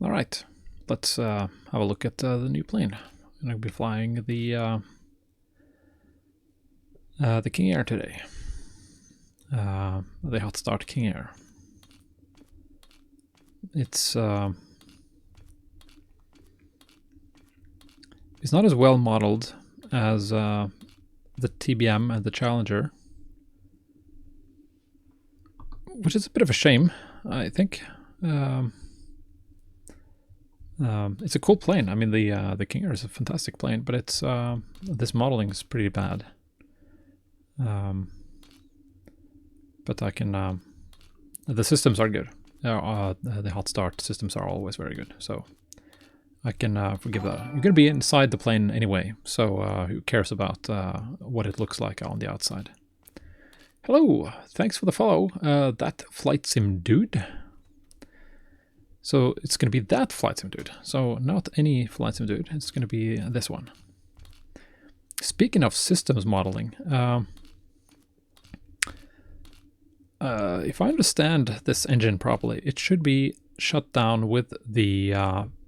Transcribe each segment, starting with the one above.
All right, let's have a look at the new plane. I'm going to be flying the King Air today. The Hotstart King Air. It's not as well modeled as the TBM and the Challenger, which is a bit of a shame, I think. It's a cool plane. I mean, the King Air is a fantastic plane, but it's this modeling is pretty bad. But I can. The systems are good. The Hotstart systems are always very good, so I can forgive that. You're gonna be inside the plane anyway, so who cares about what it looks like on the outside? Hello, thanks for the follow. That flight sim dude. So it's going to be that flight sim dude. So not any flight sim dude. It's going to be this one. Speaking of systems modeling, if I understand this engine properly, it should be shut down with the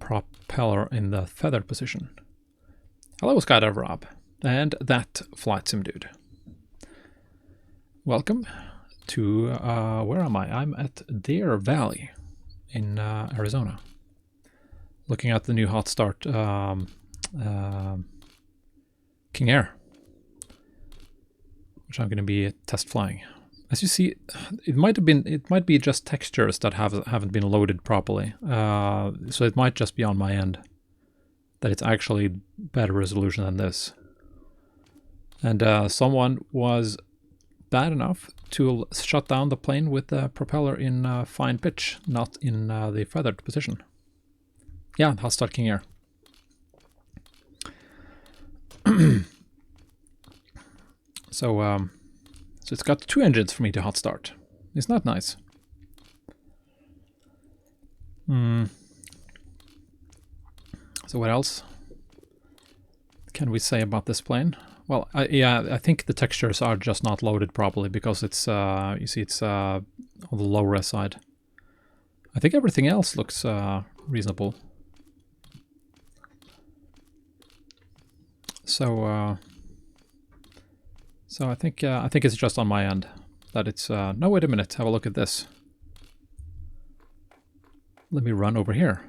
propeller in the feathered position. Hello, Skydiver Rob, and that flight sim dude. Welcome to, where am I? I'm at Deer Valley in Arizona, looking at the new Hotstart King Air, which I'm going to be test flying. As you see, it might be just textures that haven't been loaded properly, so it might just be on my end that it's actually better resolution than this. And someone was bad enough to shut down the plane with the propeller in fine pitch, not in the feathered position. Yeah, Hotstart King Air. So it's got 2 engines for me to Hotstart. It's not nice. So what else can we say about this plane? Well, I think the textures are just not loaded properly because it's, you see, it's on the low res side. I think everything else looks reasonable. So I think it's just on my end that it's. No, wait a minute. Have a look at this. Let me run over here.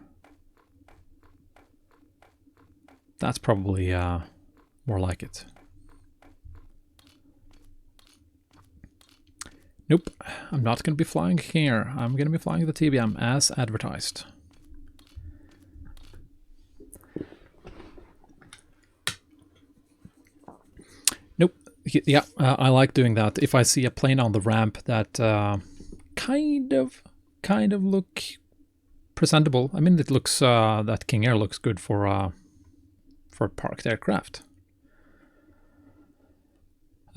That's probably more like it. Nope, I'm not going to be flying here. I'm going to be flying the TBM as advertised. Nope. Yeah, I like doing that. If I see a plane on the ramp that kind of look presentable. I mean, it looks that King Air looks good for parked aircraft.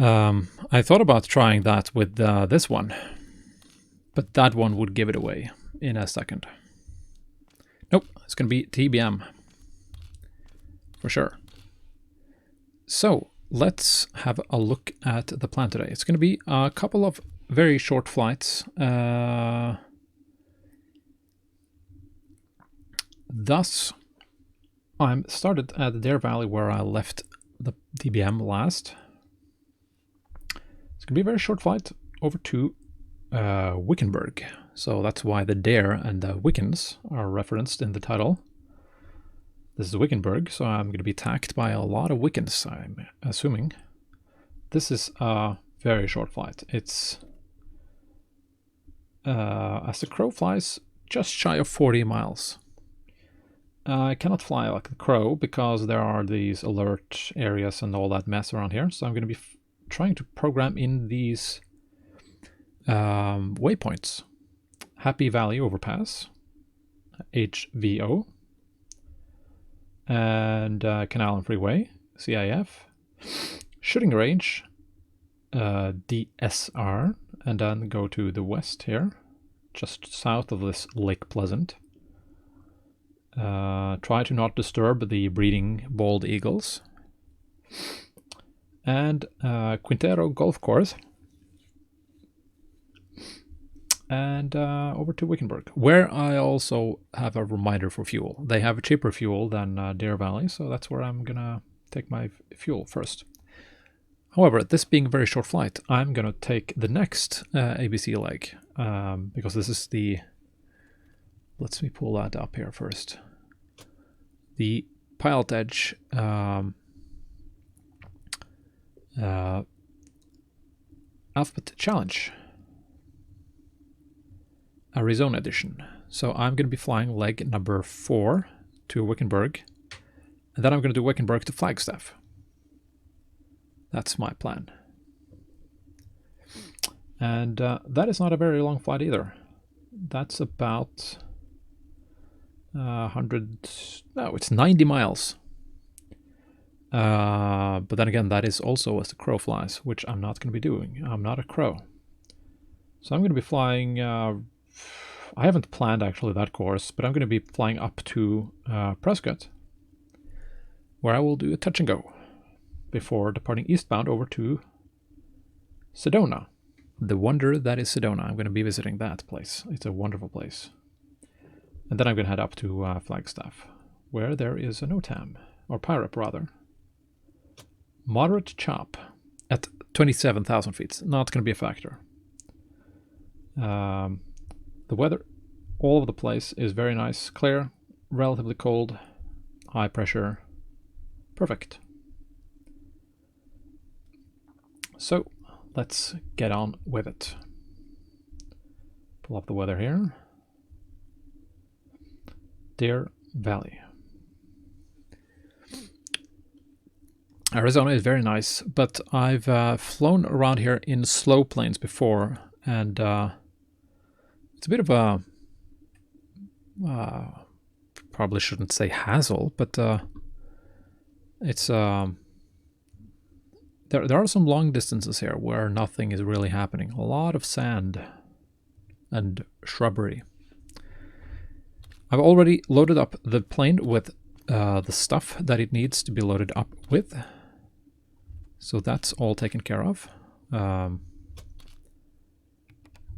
I thought about trying that with this one, but that one would give it away in a second. Nope, it's going to be TBM for sure. So let's have a look at the plan today. It's going to be a couple of very short flights. Thus, I'm started at Deer Valley where I left the TBM last. It's going to be a very short flight over to Wickenburg. So that's why the Deer and the Wickens are referenced in the title. This is Wickenburg, so I'm going to be attacked by a lot of Wickens, I'm assuming. This is a very short flight. It's, as the crow flies, just shy of 40 miles. I cannot fly like the crow because there are these alert areas and all that mess around here. So I'm going to be trying to program in these waypoints. Happy Valley Overpass, HVO, and Canal and Freeway, CIF, Shooting Range, DSR, and then go to the west here, just south of this Lake Pleasant. Try to not disturb the breeding bald eagles. And Quintero Golf Course. and over to Wickenburg, where I also have a reminder for fuel. They have a cheaper fuel than Deer Valley, so that's where I'm gonna take my fuel first. However, this being a very short flight, I'm gonna take the next ABC leg, because this is the... Let me pull that up here first. The PilotEdge Alphabet Challenge, Arizona edition. So I'm going to be flying leg number 4 to Wickenburg, and then I'm going to do Wickenburg to Flagstaff. That's my plan. And that is not a very long flight either. That's about 100... No, it's 90 miles. But then again, that is also as the crow flies, which I'm not going to be doing. I'm not a crow. So I'm going to be flying... I haven't planned actually that course, but I'm going to be flying up to Prescott, where I will do a touch and go before departing eastbound over to Sedona. The wonder that is Sedona. I'm going to be visiting that place. It's a wonderful place. And then I'm going to head up to Flagstaff, where there is an OTAM, or PIREP rather. Moderate chop at 27,000 feet. Not going to be a factor. The weather all over the place is very nice. Clear, relatively cold, high pressure. Perfect. So let's get on with it. Pull up the weather here. Deer Valley. Arizona is very nice, but I've flown around here in slow planes before, and it's a bit of a probably shouldn't say hassle, but it's there are some long distances here where nothing is really happening. A lot of sand and shrubbery. I've already loaded up the plane with the stuff that it needs to be loaded up with. So that's all taken care of.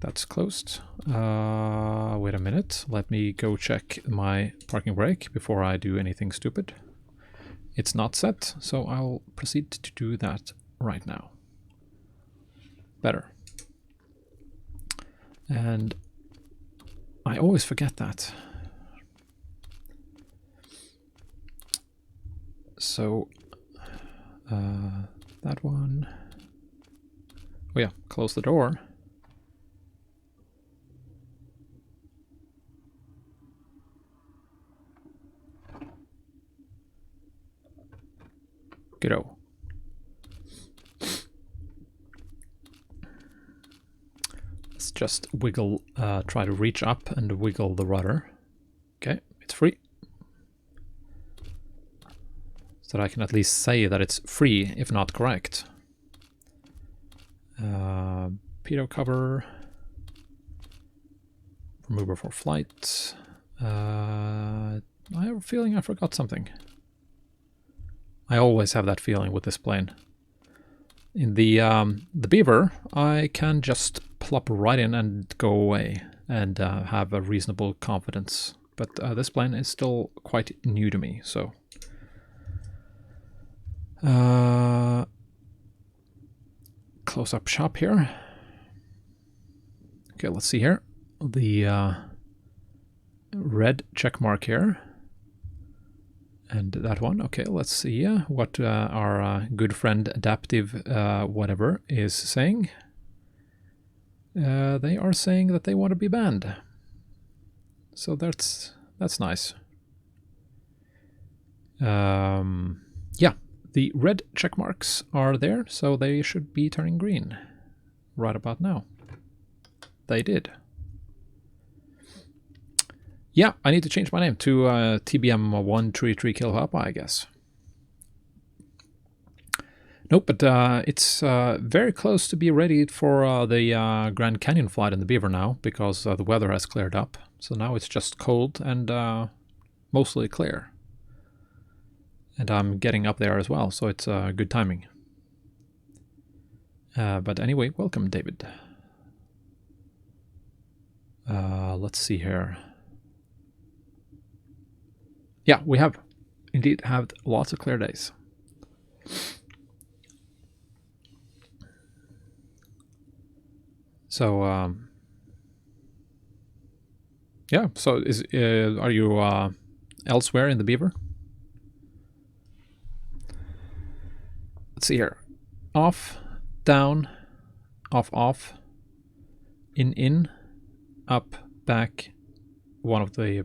That's closed. Wait a minute. Let me go check my parking brake before I do anything stupid. It's not set, so I'll proceed to do that right now. Better. And I always forget that. So, that one. Oh yeah, close the door. Good-o. Let's just wiggle, try to reach up and wiggle the rudder. Okay, it's free. So that I can at least say that it's free, if not correct. Pitot cover. Remover for flight. I have a feeling I forgot something. I always have that feeling with this plane. In the Beaver, I can just plop right in and go away and have a reasonable confidence. But this plane is still quite new to me, so... close-up shot here. Okay, let's see here. The red check mark here. And that one. Okay, let's see what our good friend Adaptive whatever is saying. They are saying that they want to be banned. So that's nice. Yeah, the red check marks are there, so they should be turning green right about now. They did. Yeah, I need to change my name to TBM 133 Kilo Papa, I guess. Nope, but it's very close to be ready for the Grand Canyon flight in the Beaver now, because the weather has cleared up. So now it's just cold and mostly clear. And I'm getting up there as well, so it's good timing. But anyway, welcome, David. Let's see here. Yeah, we have indeed had lots of clear days. So yeah. So are you elsewhere in the Beaver? Let's see here. Off, down, off, in, up, back. One of the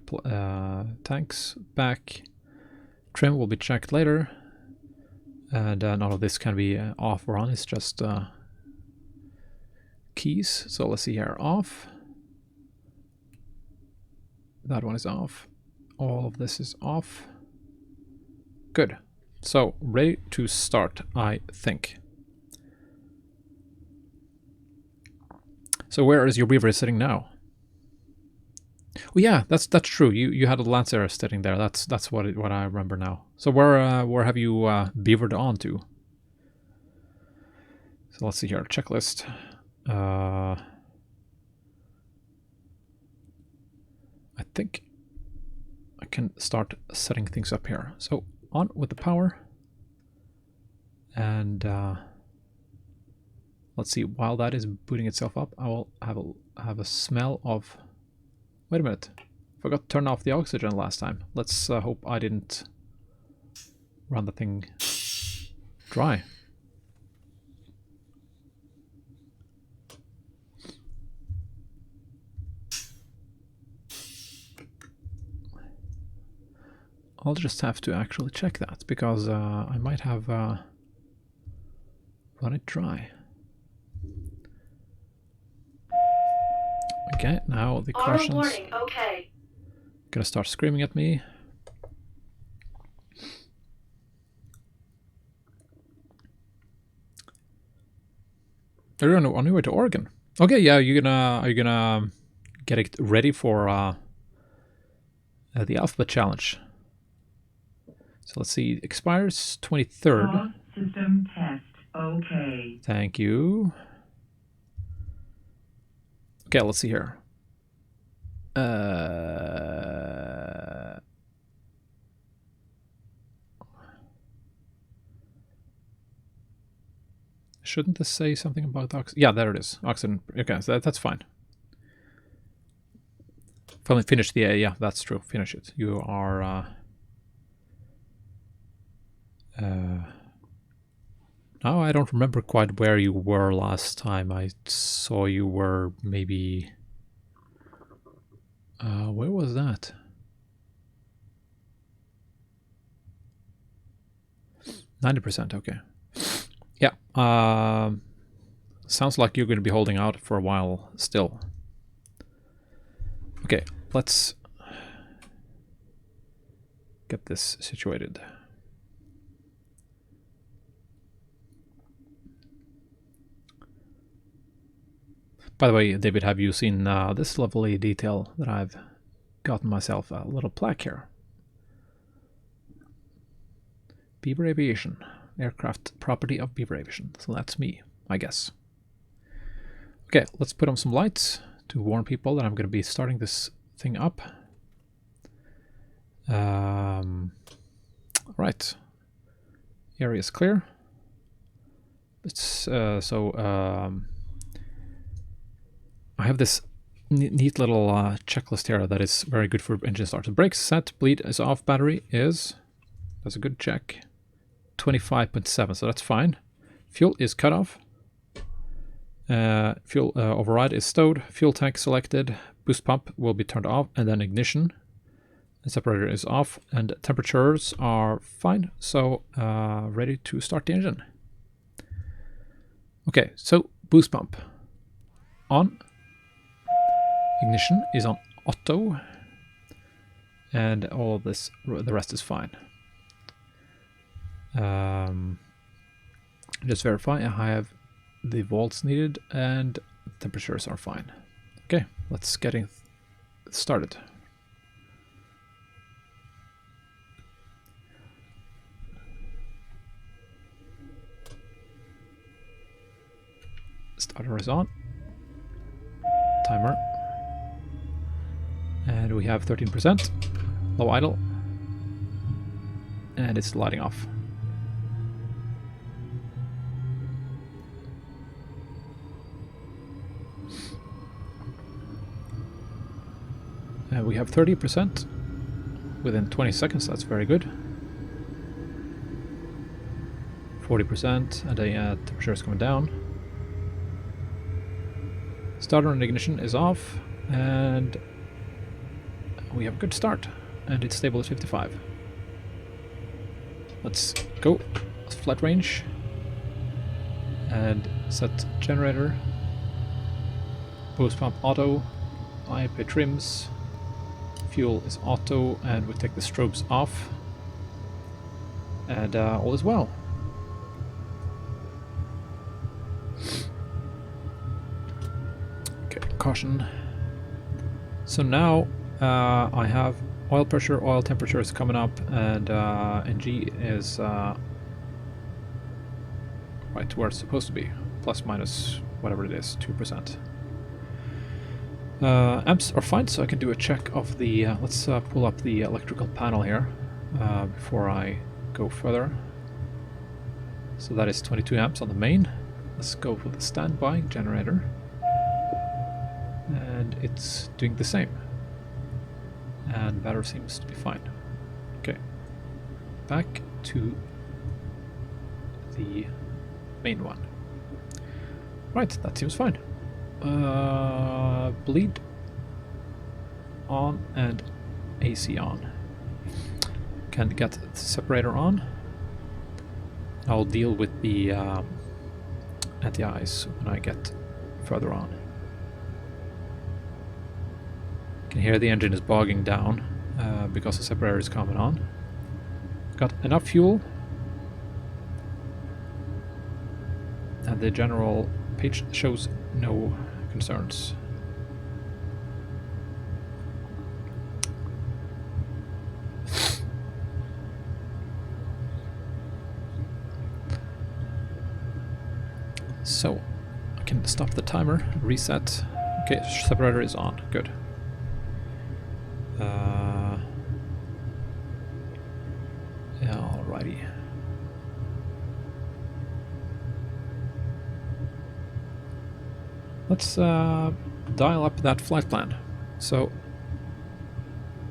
tanks back. Trim will be checked later, and none of this can be off or on. It's just keys. So let's see here. Off. That one is off. All of this is off. Good. So ready to start, I think. So where is your Beaver sitting now? Oh yeah, that's true. You had a Lancer sitting there. That's what I remember now. So where have you beavered on to? So let's see here. Checklist. I think I can start setting things up here. So on with the power. And let's see. While that is booting itself up, I will have a smell of. Wait a minute. Forgot to turn off the oxygen last time. Let's hope I didn't run the thing dry. I'll just have to actually check that because I might have run it dry. Okay, now the questions. Warning, okay. Gonna start screaming at me. Are you on your way to Oregon? Okay, yeah. Are you gonna get it ready for the Alphabet Challenge? So let's see. It expires 23rd. System test. Okay. Thank you. Okay, let's see here. Shouldn't this say something about oxygen? Yeah, there it is. Oxygen. Okay, so that's fine. Finally finish the yeah, that's true. Finish it. You are now I don't remember quite where you were last time. I saw you were maybe where was that? 90%, okay. Yeah. Sounds like you're going to be holding out for a while still. Okay, let's get this situated. By the way, David, have you seen this lovely detail that I've gotten myself? A little plaque here. Beaver Aviation. Aircraft property of Beaver Aviation. So that's me, I guess. Okay, let's put on some lights to warn people that I'm going to be starting this thing up. Right. Area is clear. It's I have this neat little checklist here that is very good for engine start. So brakes set, bleed is off, battery is, that's a good check, 25.7, so that's fine. Fuel is cut off. Fuel override is stowed. Fuel tank selected. Boost pump will be turned off, and then ignition. The separator is off, and temperatures are fine, so ready to start the engine. Okay, so boost pump on. Ignition is on auto, and all of this, the rest is fine. Just verify I have the volts needed and temperatures are fine. Okay, let's get started. Starter is on. Timer. have 13%, low idle, and it's lighting off. And we have 30% within 20 seconds, that's very good. 40%, and the temperature is coming down. Starter and ignition is off, and we have a good start, and it's stable at 55. Let's go. Flat range, and set generator, boost pump auto, IAP trims, fuel is auto, and we take the strobes off, and all is well. Okay, caution. So now I have oil pressure, oil temperature is coming up, and NG is right where it's supposed to be, plus minus whatever it is, 2%. Amps are fine, so I can do a check of the, let's pull up the electrical panel here before I go further. So that is 22 amps on the main. Let's go for the standby generator. And it's doing the same. And battery seems to be fine. Okay. Back to the main one. Right, that seems fine. Bleed on and AC on. Can get the separator on. I'll deal with the anti-ice when I get further on. You can hear the engine is bogging down because the separator is coming on. Got enough fuel, and the general page shows no concerns. So I can stop the timer, reset. Okay, separator is on. Good. Yeah, alrighty. Let's dial up that flight plan. So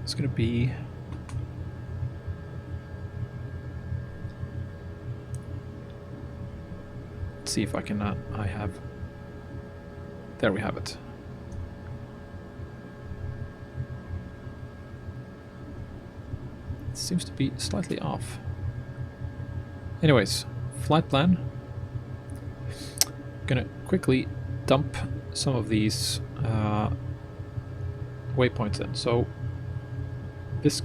it's going to be let's see if I can. I have. There we have it. It seems to be slightly off. Anyways, flight plan. Gonna quickly dump some of these waypoints in. So this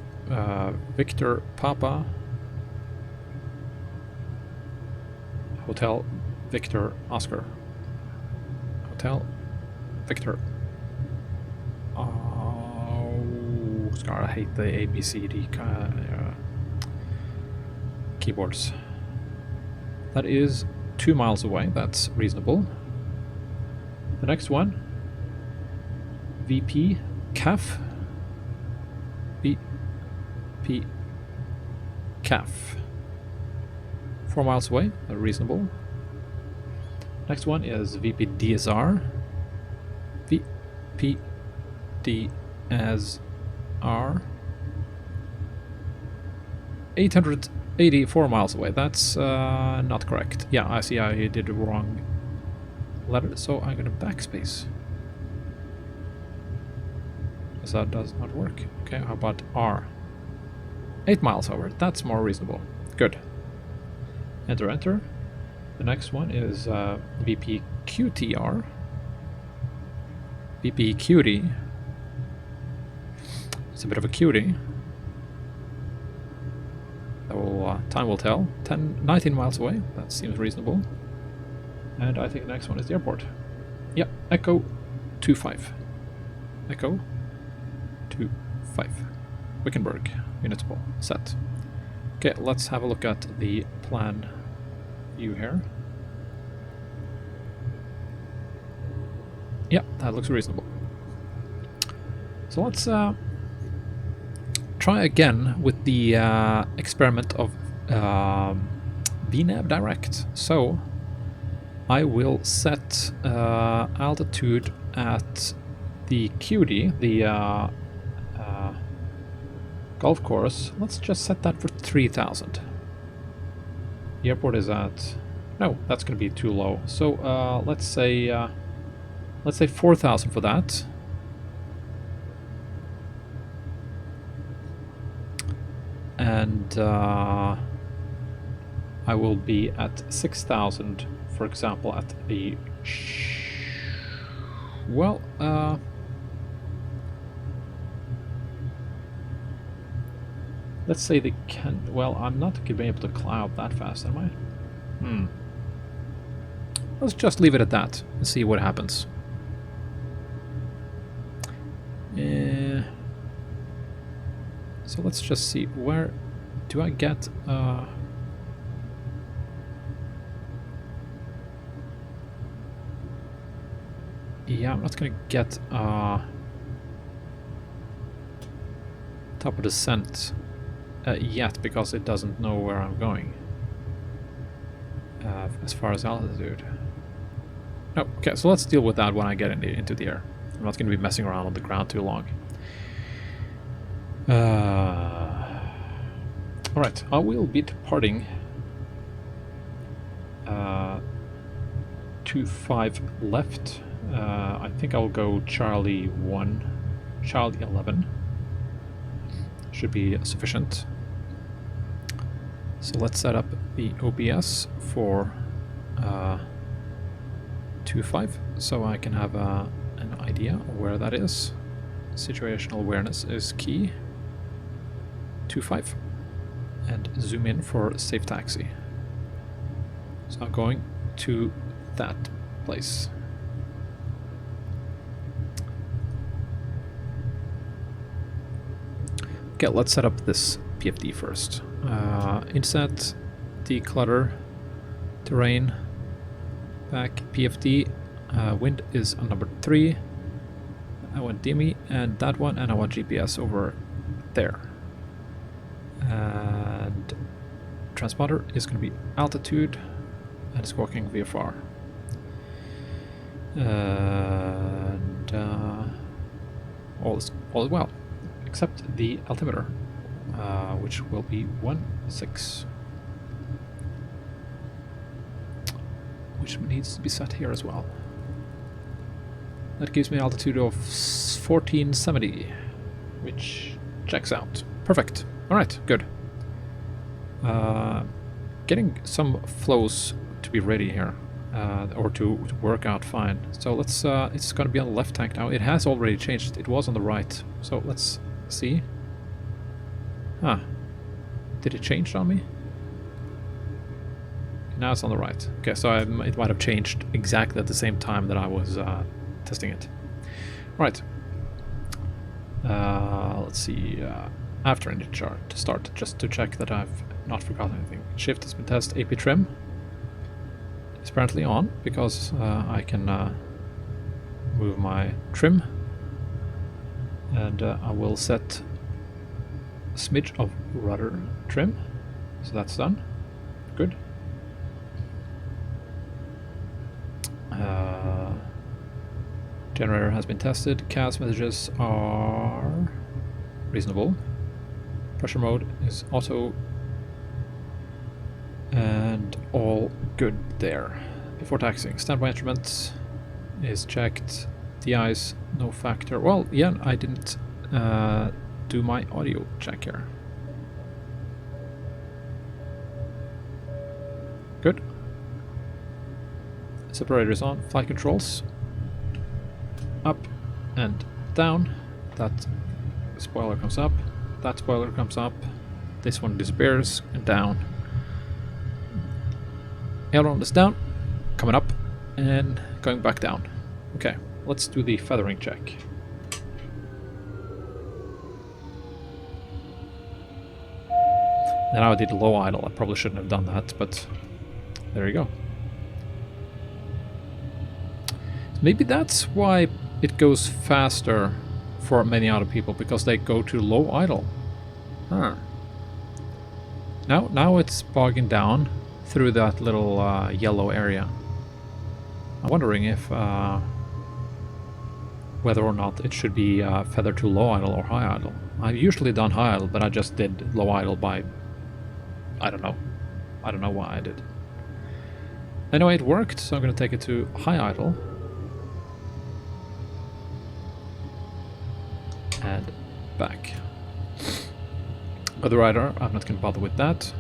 Victor Papa Hotel Victor Oscar Hotel Victor. Oh, Scar, I hate the ABCD keyboards. That is 2 miles away. That's reasonable. The next one, VP CAF. VP CAF. 4 miles away, reasonable. Next one is VP DSR. VP DSR. 884 miles away. That's not correct. Yeah, I see I did the wrong letter, so I'm going to backspace. Because that does not work. Okay, how about R? 8 miles over. That's more reasonable. Good. Enter, enter. The next one is VP QTR. VP Cutie. It's a bit of a cutie. So, time will tell. 19 miles away. That seems reasonable. And I think the next one is the airport. Yeah, Echo 25. Echo 25. Wickenburg. Municipal. Set. Okay, let's have a look at the plan view here. Yeah, that looks reasonable. So let's try again with the experiment of VNAV Direct. So I will set altitude at the QD, the golf course. Let's just set that for 3,000. The airport is at... No, that's going to be too low. So let's say 4,000 for that. And I will be at 6,000, for example, at the... Well, let's say they can... Well, I'm not going to be able to cloud that fast, am I? Let's just leave it at that and see what happens. So let's just see, where do I get... Yeah, I'm not going to get top of descent yet, because it doesn't know where I'm going as far as altitude. No, okay, so let's deal with that when I get into the air. I'm not going to be messing around on the ground too long. Alright, I will be departing 25 left. I think I'll go Charlie 1, Charlie 11. Should be sufficient. So let's set up the OBS for 25, so I can have an idea of where that is. Situational awareness is key. 25, and zoom in for safe taxi. So I'm going to that place. Okay, let's set up this PFD first. Inset, declutter, terrain, back, PFD, wind is on number 3. I want DME and that one, and I want GPS over there. And transponder is going to be altitude, and it's working VFR. And all is well, except the altimeter, which will be 1.6, which needs to be set here as well. That gives me an altitude of 1470, which checks out. Perfect. Alright, good. Getting some flows to be ready here, or to work out fine. So let's, it's going to be on the left tank now. It has already changed. It was on the right. So let's see. Huh. Did it change on me? Now it's on the right. Okay, so it might have changed exactly at the same time that I was testing it. Right. Let's see. After engine chart to start, just to check that I've not forgotten anything. Shift has been tested. AP trim is apparently on, because I can move my trim, and I will set a smidge of rudder trim, so that's done. Good. Generator has been tested. CAS messages are reasonable. Pressure mode is auto, and all good there. Before taxiing, standby instruments is checked. DIs, no factor. Well, yeah, I didn't do my audio check here. Good. Separator is on. Flight controls. Up and down. That spoiler comes up. That spoiler comes up. This one disappears and down. Aileron is down, coming up, and going back down. Okay, let's do the feathering check. Now I did low idle. I probably shouldn't have done that, but there you go. Maybe that's why it goes faster for many other people, because they go to low idle. Huh. Now it's bogging down through that little yellow area. I'm wondering if whether or not it should be feathered to low idle or high idle. I've usually done high idle, but I just did low idle by... I don't know. I don't know why I did. Anyway, it worked, so I'm going to take it to high idle. And back. Other rider, I'm not going to bother with that.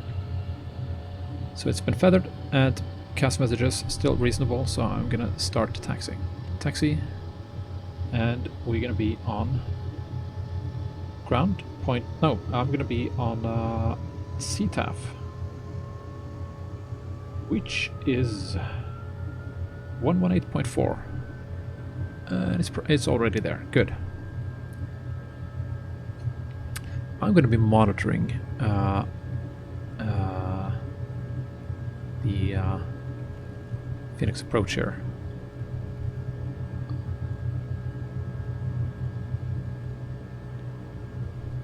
So it's been feathered, and cast messages still reasonable, so I'm going to start taxiing. Taxi. And we're going to be on ground point. No, I'm going to be on CTAF, which is 118.4. And it's already there. Good. I'm going to be monitoring the Phoenix approach here.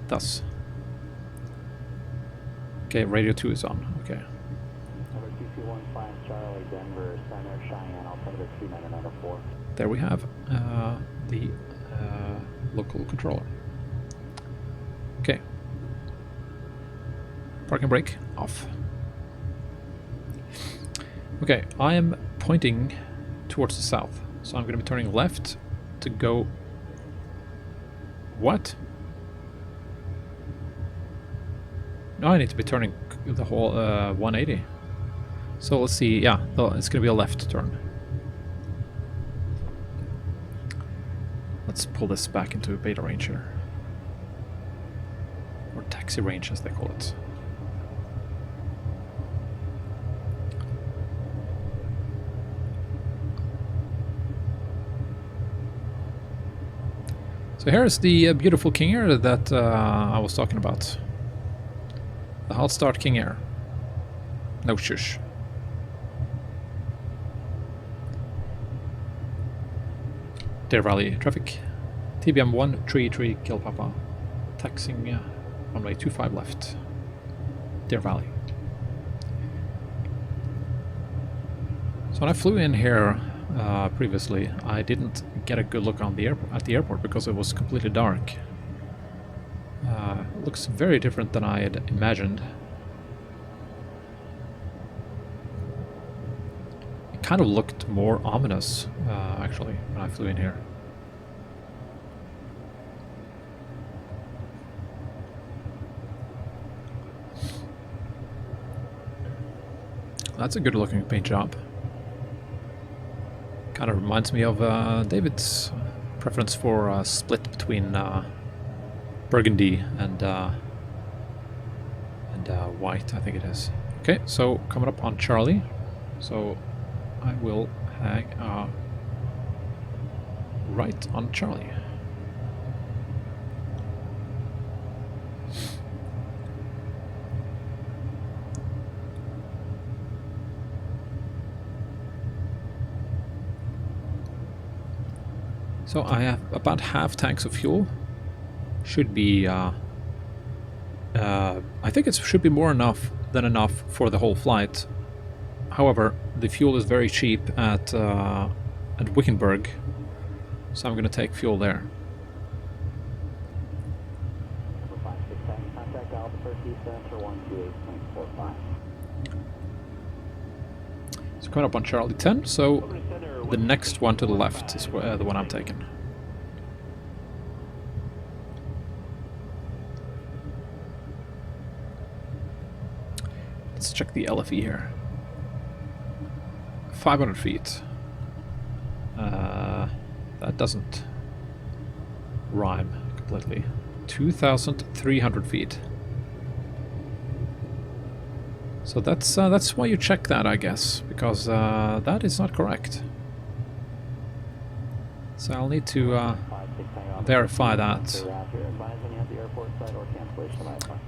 Thus. Okay, radio 2 is on. Okay. Number 2215 Charlie, Denver, Center, Cheyenne, altimeter 2994. There we have the local controller. Okay. Parking brake off. Okay, I am pointing towards the south, so I'm going to be turning left to go... What? No, I need to be turning the whole 180. So let's see, yeah, it's going to be a left turn. Let's pull this back into beta range here. Or taxi range as they call it. So here's the beautiful King Air that I was talking about. The Hotstart King Air. No shush. Deer Valley traffic. TBM 133 Kill Papa. Taxing runway 25 left. Deer Valley. So when I flew in here previously, I didn't get a good look on the at the airport because it was completely dark. It looks very different than I had imagined. It kind of looked more ominous, actually, when I flew in here. That's a good looking paint job. Kind of reminds me of David's preference for a split between burgundy and white, I think it is. Okay, so coming up on Charlie, so I will hang right on Charlie. So I have about half tanks of fuel. Should be, I think it should be more than enough for the whole flight. However, the fuel is very cheap at Wickenburg, so I'm going to take fuel there. Number 569, contact Albuquerque Center 128.45. So coming up on Charlie 10, so the next one to the left is the one I'm taking. Let's check the LFE here. 500 feet. That doesn't rhyme completely. 2,300 feet. So that's why you check that, I guess, because that is not correct. So I'll need to verify that.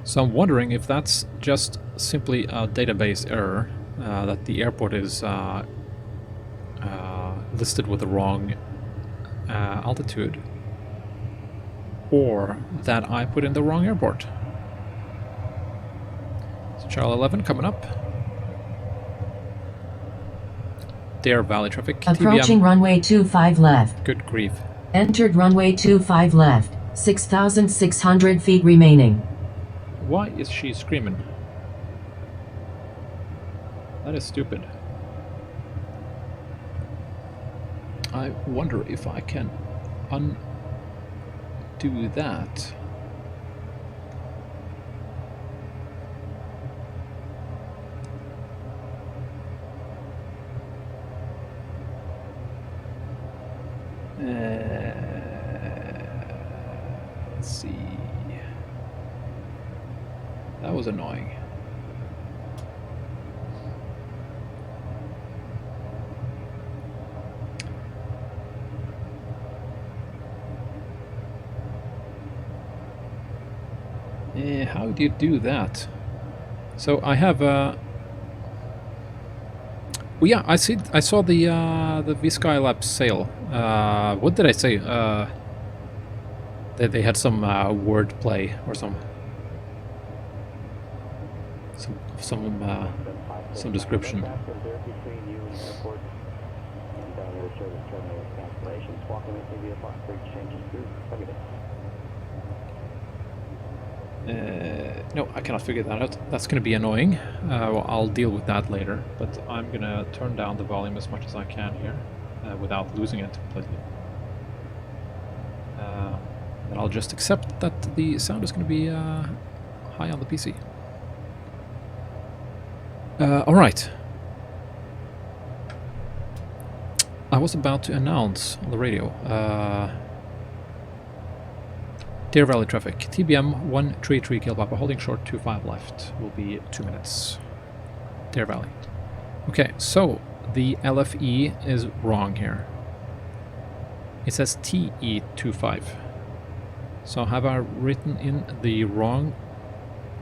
So I'm wondering if that's just simply a database error, that the airport is listed with the wrong altitude, or that I put in the wrong airport. So Charlie 11 coming up. Deer Valley traffic. Approaching TBM. runway 25 left. Good grief. Entered runway 25 left. 6,600 feet remaining. Why is she screaming? That is stupid. I wonder if I can undo that. Let's see. That was annoying. How do you do that? So I have well, yeah, I saw the V-Skylab sale. What did I say? They had some word play or some description. No, I cannot figure that out. That's going to be annoying. Well, I'll deal with that later, but I'm going to turn down the volume as much as I can here without losing it completely. And I'll just accept that the sound is going to be high on the PC. Alright. I was about to announce on the radio Deer Valley traffic. TBM 133 Kill Papa, holding short 25 left. Will be 2 minutes. Deer Valley. Okay, so the LFE is wrong here. It says TE25. So have I written in the wrong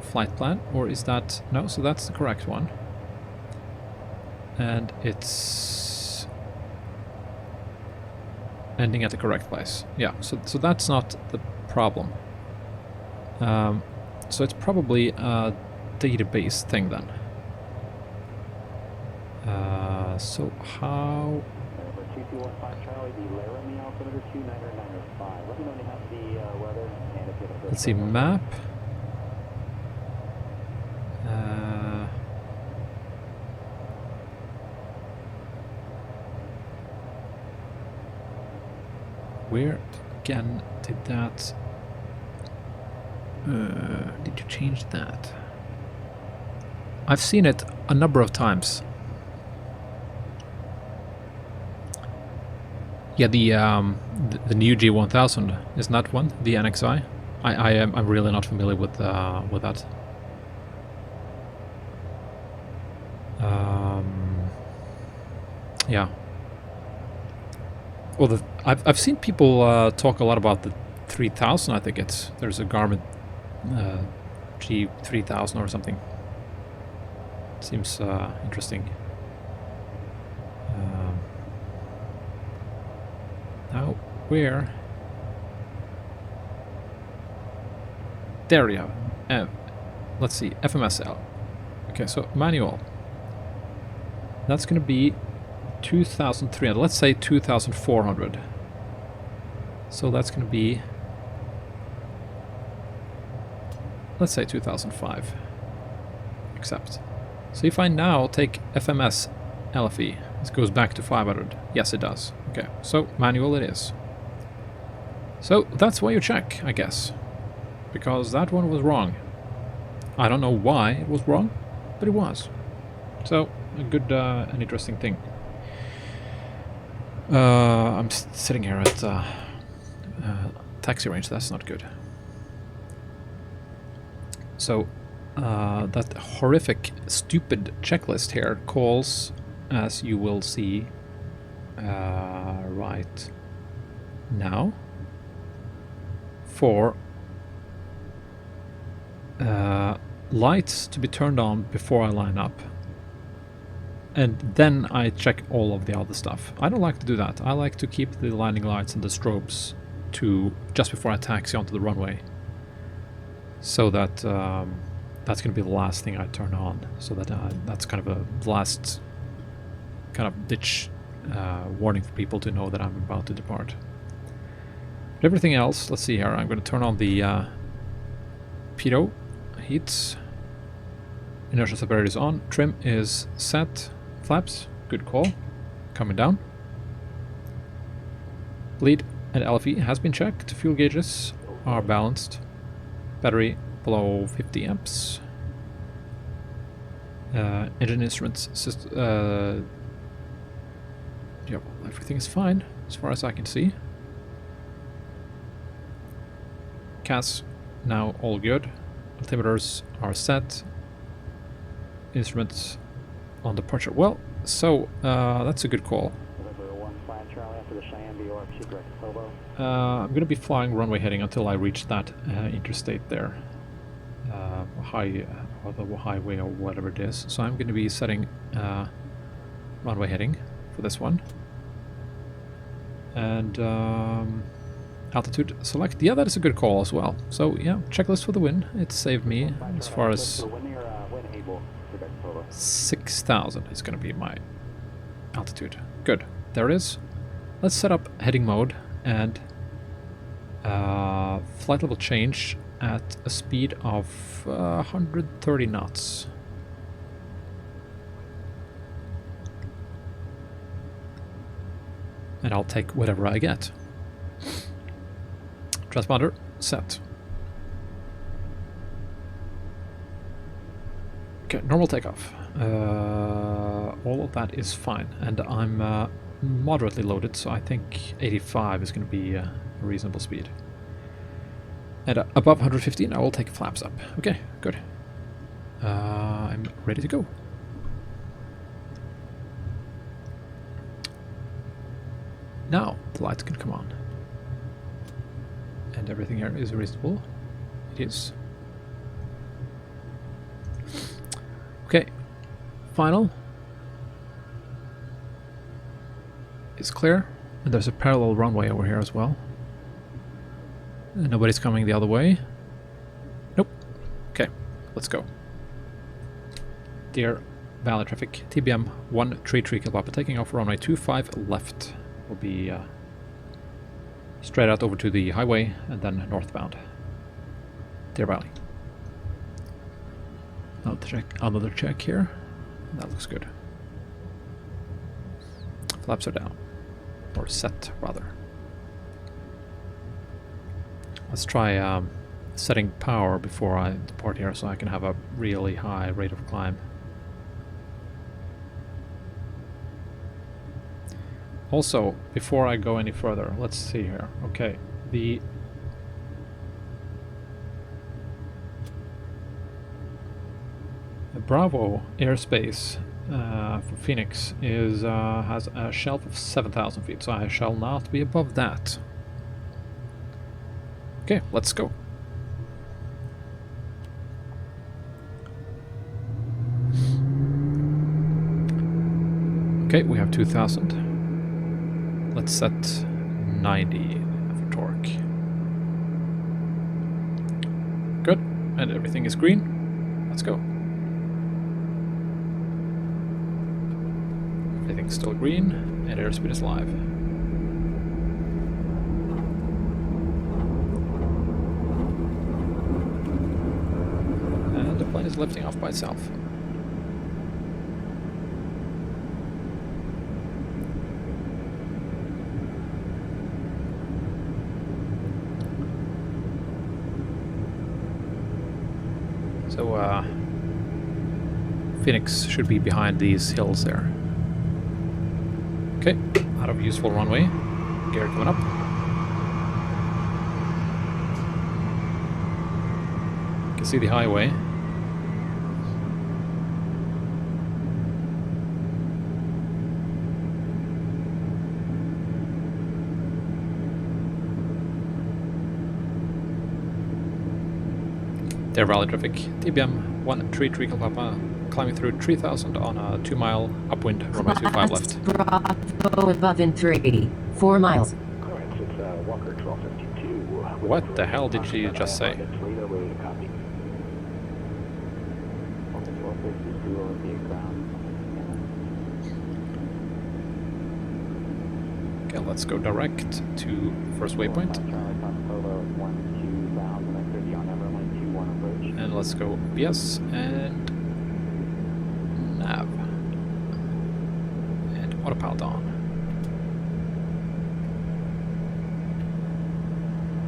flight plan, or is that... No, so that's the correct one. And it's ending at the correct place. Yeah, so that's not the problem. So it's probably a database thing then. So how... Let's see, map. Where again did that... did you change that? I've seen it a number of times. Yeah, the new G1000, isn't that one? The NXI? I'm really not familiar with that. Yeah. Well, I've seen people talk a lot about the 3000. I think there's a Garmin G3000 or something. Seems interesting. Now, where? There we go. Let's see, FMSL. Okay, so manual. That's going to be 2,300. Let's say 2,400. So that's going to be... Let's say 2005. Accept. So if I now take FMS LFE, this goes back to 500. Yes, it does. Okay, so manual it is. So that's why you check, I guess. Because that one was wrong. I don't know why it was wrong, but it was. So, a good and interesting thing. I'm sitting here at taxi range, that's not good. So, that horrific, stupid checklist here calls, as you will see right now, for lights to be turned on before I line up. And then I check all of the other stuff. I don't like to do that. I like to keep the lining lights and the strobes to just before I taxi onto the runway, so that that's going to be the last thing I turn on, so that that's kind of a last kind of ditch warning for people to know that I'm about to depart. But everything else, let's see here, I'm going to turn on the pitot heats. Inertial separator is on, trim is set, flaps, good call, coming down. Bleed and LFE has been checked, fuel gauges are balanced, battery below 50 amps, engine instruments, yeah, well, everything is fine as far as I can see. CAS now all good, altimeters are set, instruments on departure. Well, so that's a good call. I'm going to be flying runway heading until I reach that interstate there, or the highway or whatever it is. So I'm going to be setting runway heading for this one. And altitude select. Yeah, that is a good call as well. So yeah, checklist for the win. It saved me as far as 6,000 is going to be my altitude. Good. There it is. Let's set up heading mode and flight level change at a speed of 130 knots. And I'll take whatever I get. Transponder set. Okay, normal takeoff. All of that is fine, and I'm moderately loaded, so I think 85 is going to be a reasonable speed. And above 115, I will take flaps up. Okay, good. I'm ready to go. Now the lights can come on. And everything here is reasonable. It is. Okay, final is clear, and there's a parallel runway over here as well. And nobody's coming the other way. Nope. Okay, let's go. Deer Valley traffic, TBM 133 kph, taking off runway 25 left. Will be straight out over to the highway and then northbound. Deer Valley. Another check here. That looks good. Flaps are down. Or set, rather. Let's try setting power before I depart here so I can have a really high rate of climb. Also, before I go any further, let's see here. Okay, the Bravo airspace for Phoenix is has a shelf of 7,000 feet, so I shall not be above that. Okay, let's go. Okay, we have 2,000. Let's set 90 for torque. Good, and everything is green. Let's go. Everything's still green, and airspeed is live. And the plane is lifting off by itself. So, Phoenix should be behind these hills there. Okay, out of useful runway. Gear coming up. You can see the highway. Deer Valley traffic, TBM 133 kph, climbing through 3,000 on a 2-mile upwind, runway 25 left. Bravo above in 3, 4 miles. What the hell did she just say? 1252 Olympia ground. Okay, let's go direct to first waypoint. Charlie Papa 12000, and 30 on Everland 21 approach. And let's go BS and nav. And autopilot on.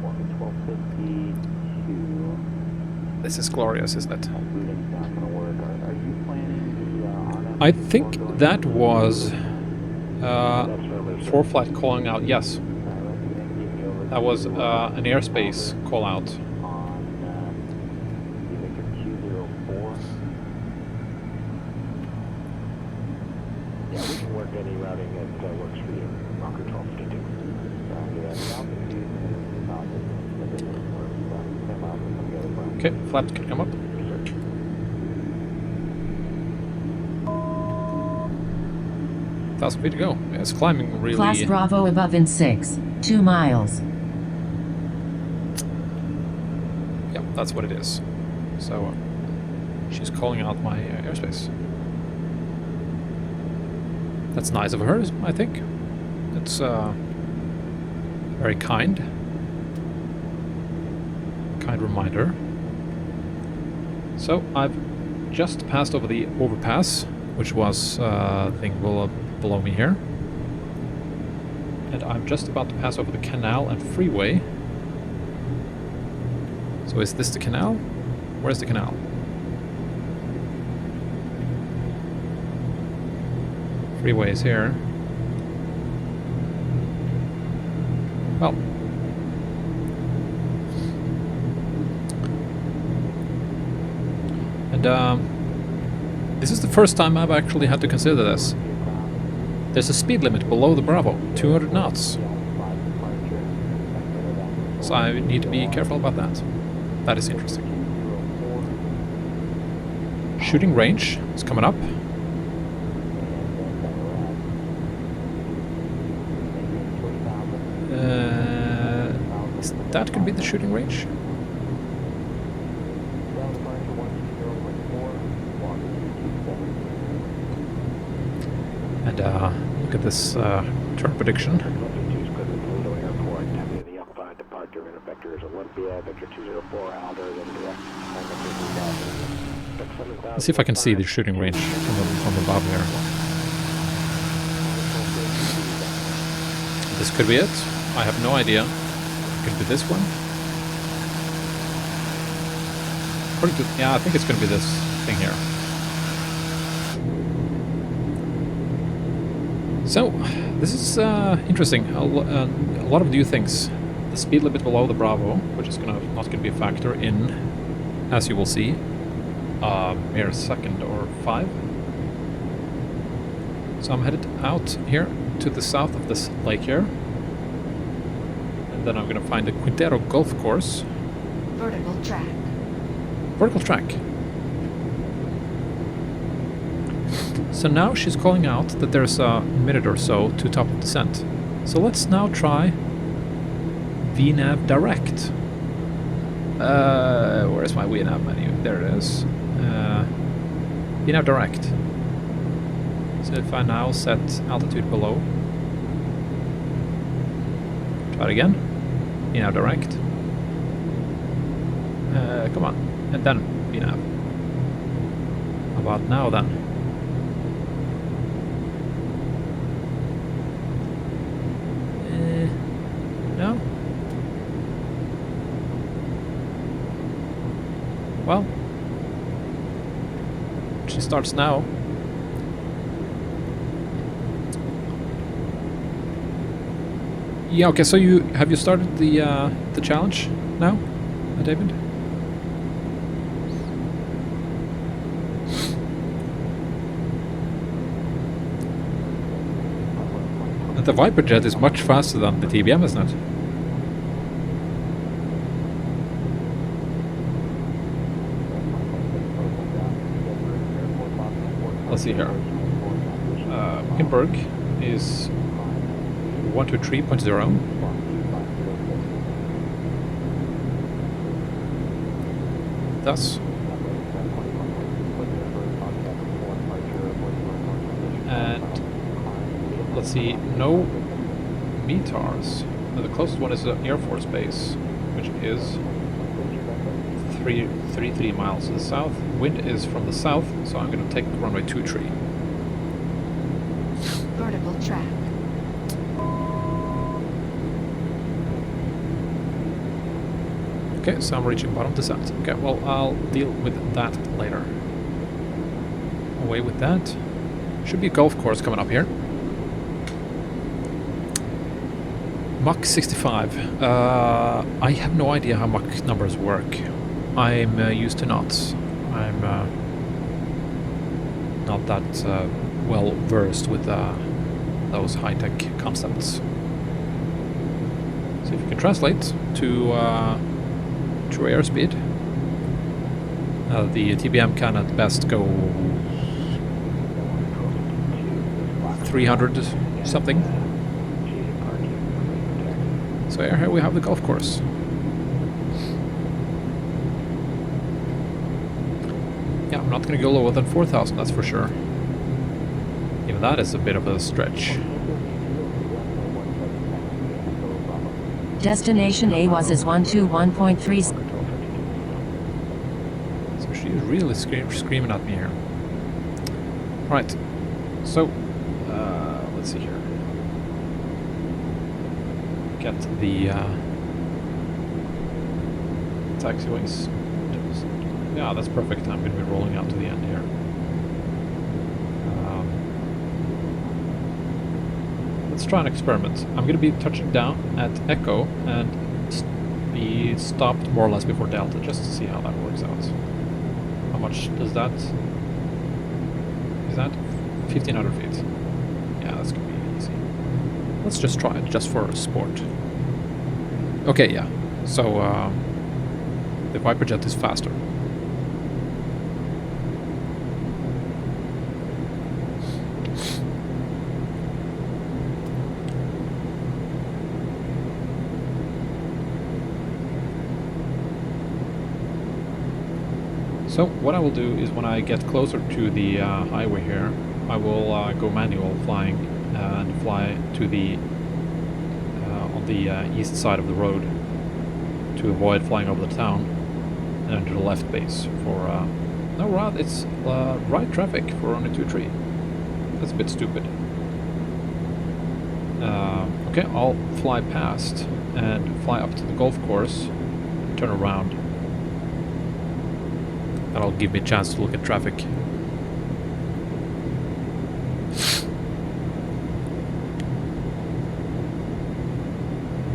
1252. This is glorious, isn't it? Routing's not going to work. Are you planning the RF? I think that was 4 flight calling out. Yes, that was an airspace call out. On Victor 204. Yeah, we can work any routing that works for you. Rocker 1252. Okay, flaps can come up. That's way to go. Yeah, it's climbing really. Class Bravo above in 6, 2 miles. Yeah, that's what it is. So she's calling out my airspace. That's nice of her, I think. It's very kind reminder. So I've just passed over the overpass, which was the thing below me here. And I'm just about to pass over the canal and freeway. So is this the canal? Where's the canal? Freeway is here. Well. And this is the first time I've actually had to consider this. There's a speed limit below the Bravo, 200 knots. So I need to be careful about that. That is interesting. Shooting range is coming up. That could be the shooting range. And look at this turn prediction. Let's see if I can see the shooting range from above here. This could be it. I have no idea. Could be this one. Yeah, I think it's going to be this thing here. So, this is interesting. A lot of new things. The speed limit below the Bravo, which is not going to be a factor in, as you will see, mere second or 5. So I'm headed out here to the south of this lake here. And then I'm going to find the Quintero Golf Course. Vertical track. Vertical track. So now she's calling out that there's a minute or so to top of descent. So let's now try VNAV Direct. Where's my VNAV menu? There it is. VNAV Direct. So if I now set altitude below. Try it again. VNAV Direct. Come on. And then VNAV. How about now then? No? Well, she starts now. Yeah, okay, so have you started the challenge now, David? And the Viper jet is much faster than the TBM, isn't it? Let's see here. Wickenburg is 123.0. Thus. let's see, no METARs. The closest one is an Air Force Base, which is 33 miles to the south. Wind is from the south, so I'm going to take runway 23. Vertical track. Okay, so I'm reaching bottom descent. Okay, well, I'll deal with that later. Away with that. Should be a golf course coming up here. Mach 65. I have no idea how Mach numbers work. I'm used to knots. I'm not that well versed with those high-tech concepts. So if you can translate to true airspeed, the TBM can at best go 300 something. So here we have the golf course. Yeah, I'm not going to go lower than 4,000, that's for sure. Even that is a bit of a stretch. Destination AWAS is 121.3. So she is really screaming at me here. Right, so let's see here. Get the taxiways. Yeah, that's perfect. I'm going to be rolling out to the end here. Let's try an experiment. I'm going to be touching down at Echo and be stopped more or less before Delta, just to see how that works out. How much does that? Is that 1,500 feet? Yeah, that's going to be easy. Let's just try it, just for sport. Okay, yeah. So the Viper jet is faster. So what I will do is when I get closer to the highway here, I will go manual flying and fly to the on the east side of the road to avoid flying over the town, and then to the left base for no, right, it's right traffic for only 2-3. That's a bit stupid. Okay, I'll fly past and fly up to the golf course, turn around. That'll give me a chance to look at traffic.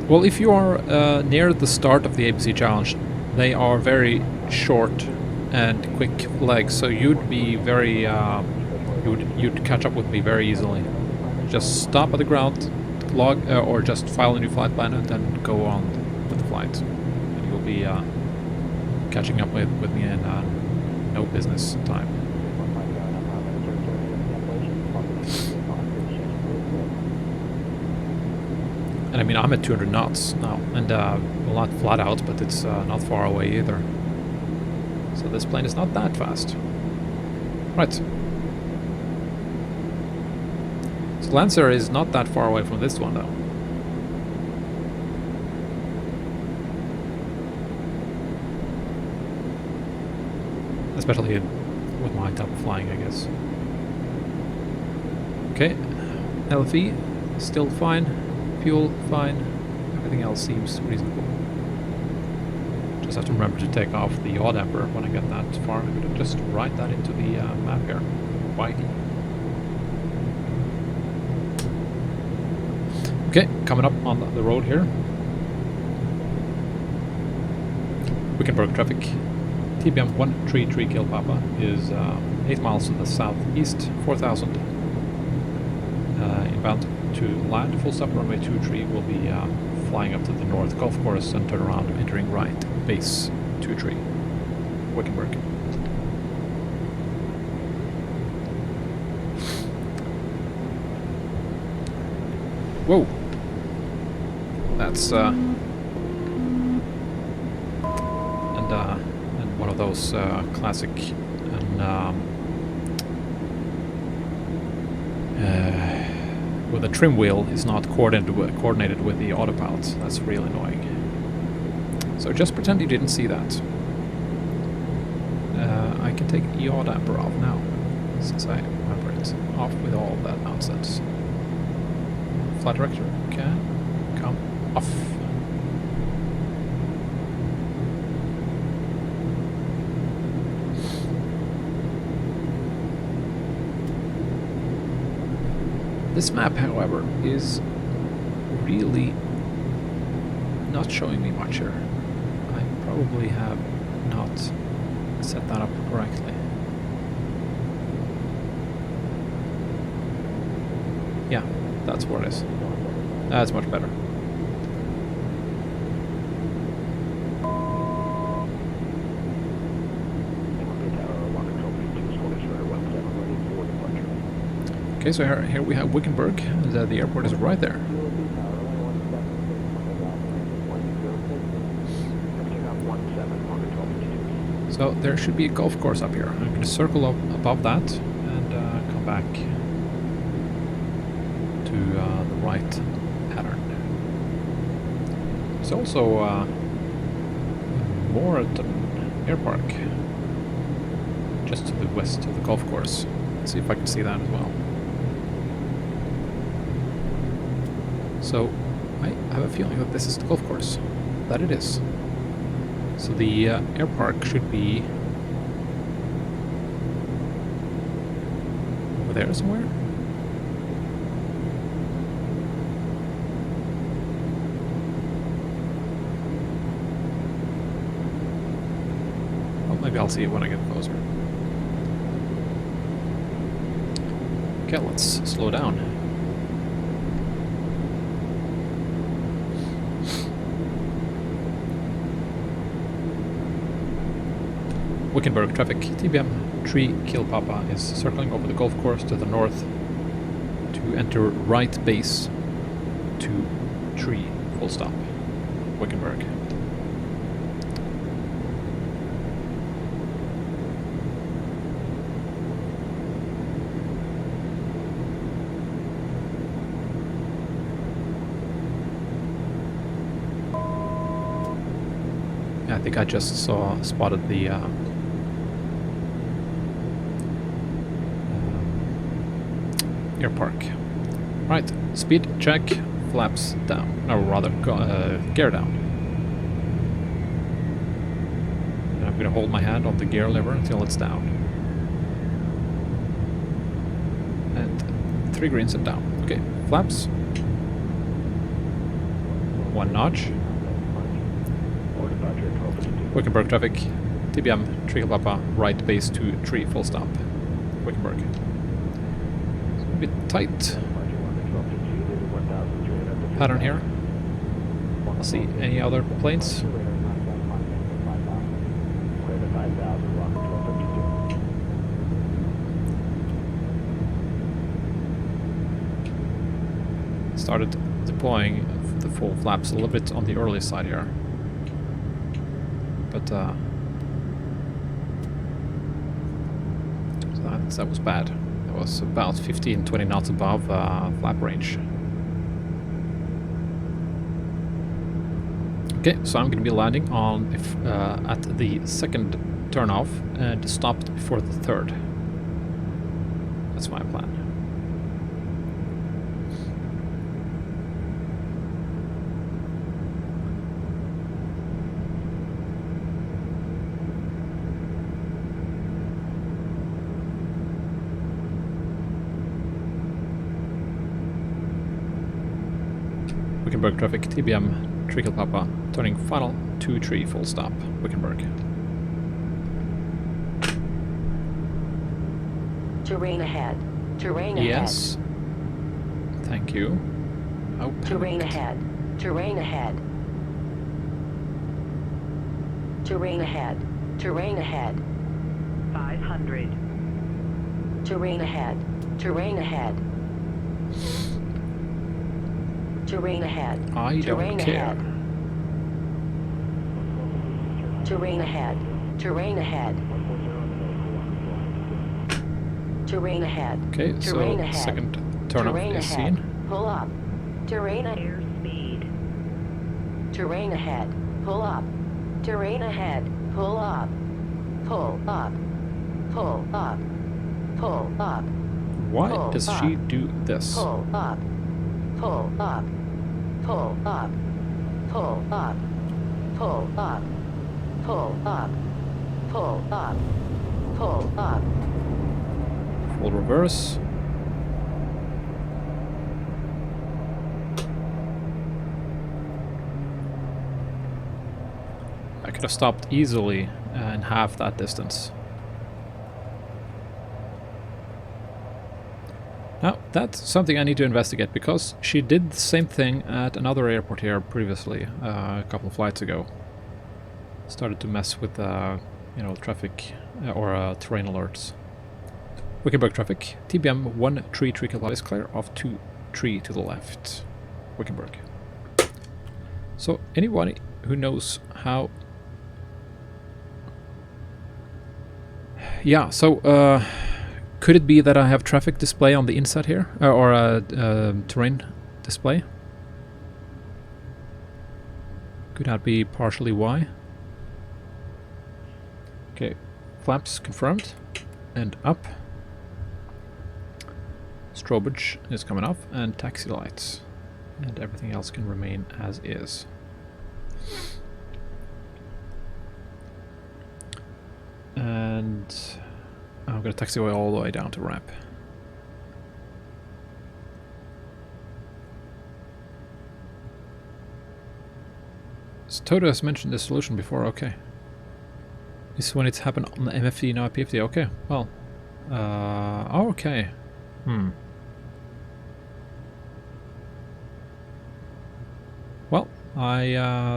Well, if you are near the start of the ABC challenge, they are very short and quick legs, so you'd be very you'd catch up with me very easily. Just stop at the ground, log or just file a new flight plan and then go on with the flight, and you'll be catching up with me in no business time. And I mean, I'm at 200 knots now, and well, not flat out, but it's not far away either. So this plane is not that fast. Right. So Lancer is not that far away from this one, though. Especially with my type of flying, I guess. Okay, LFE, still fine. Fuel, fine. Everything else seems reasonable. Just have to remember to take off the yaw damper when I get that far. I'm going to just write that into the map here. YD. Okay, coming up on the road here. Wickenburg traffic. TBM 133 Kill Papa is 8 miles to the southeast, 4,000 inbound to land. Full stop runway 23 will be flying up to the north golf course and turn around, entering right base 23 Wickenburg. Whoa, that's and one of those classic and where the trim wheel is not coordinated with the autopilot. That's really annoying. So just pretend you didn't see that. I can take yaw damper off now, since I remember it. Off with all of that nonsense. Flight director can come off. This map, however, is really not showing me much here. I probably have not set that up correctly. Yeah, that's what it is. That's much better. Okay, so here we have Wickenburg. The airport is right there. So there should be a golf course up here. I'm going to circle up above that and come back to the right pattern. There's also Moreton Air Park just to the west of the golf course. Let's see if I can see that as well. So I have a feeling that this is the golf course. That it is. So the air park should be over there somewhere. Well, maybe I'll see it when I get closer. Okay, let's slow down. Wickenburg traffic, TBM 3 Kill Papa is circling over the golf course to the north to enter right base 2-3 full stop, Wickenburg. Yeah, I think I just spotted the air park. Right, speed check, flaps down, or rather gear down. And I'm gonna hold my hand on the gear lever until it's down. And 3 greens and down. Okay, flaps. 1 notch. Wickenburg traffic, TBM, Trickle Papa, right base 2-3 full stop, Wickenburg. A bit tight pattern here. I'll see any other planes. Started deploying the full flaps a little bit on the early side here, but so that was bad. Was about 15-20 knots above flap range. Okay, so I'm going to be landing on at the second turnoff and stopped before the third. That's my plan. Wickenburg traffic, TBM, Trickle Papa, turning final 2-3 full stop, Wickenburg. Terrain ahead. Terrain ahead. Yes. Thank you. Oh, Terrain ahead. Terrain ahead. Terrain ahead. Terrain ahead. 500. Terrain ahead. Terrain ahead. Terrain ahead. I Terrain don't care. ahead. Terrain ahead. Terrain ahead. Terrain ahead. Okay, so Terrain ahead. second turnoff Terrain is ahead. seen. Pull up. Terrain ahead. Airspeed. Terrain ahead. Pull up. Terrain ahead. Pull up. Pull up. Pull up. Pull up. Why Pull does up. she do this? Pull up. Pull up. Pull up. Pull up. Pull up. Pull up. Pull up. Pull up. Full reverse. I could have stopped easily in half that distance. Now, that's something I need to investigate, because she did the same thing at another airport here previously, a couple of flights ago. Started to mess with, you know, traffic or terrain alerts. Wickenburg traffic, TBM 133 km is clear of 23 to the left. Wickenburg. So, anyone who knows how... Yeah, so, could it be that I have traffic display on the inside here? Or a terrain display? Could that be partially why? Okay, flaps confirmed. And up. Strobage is coming off, and taxi lights. And everything else can remain as is. And I'm gonna taxi away all the way down to ramp. So Toto has mentioned this solution before, okay. This is when it's happened on the MFD, not PFD, okay. Well, okay. Well,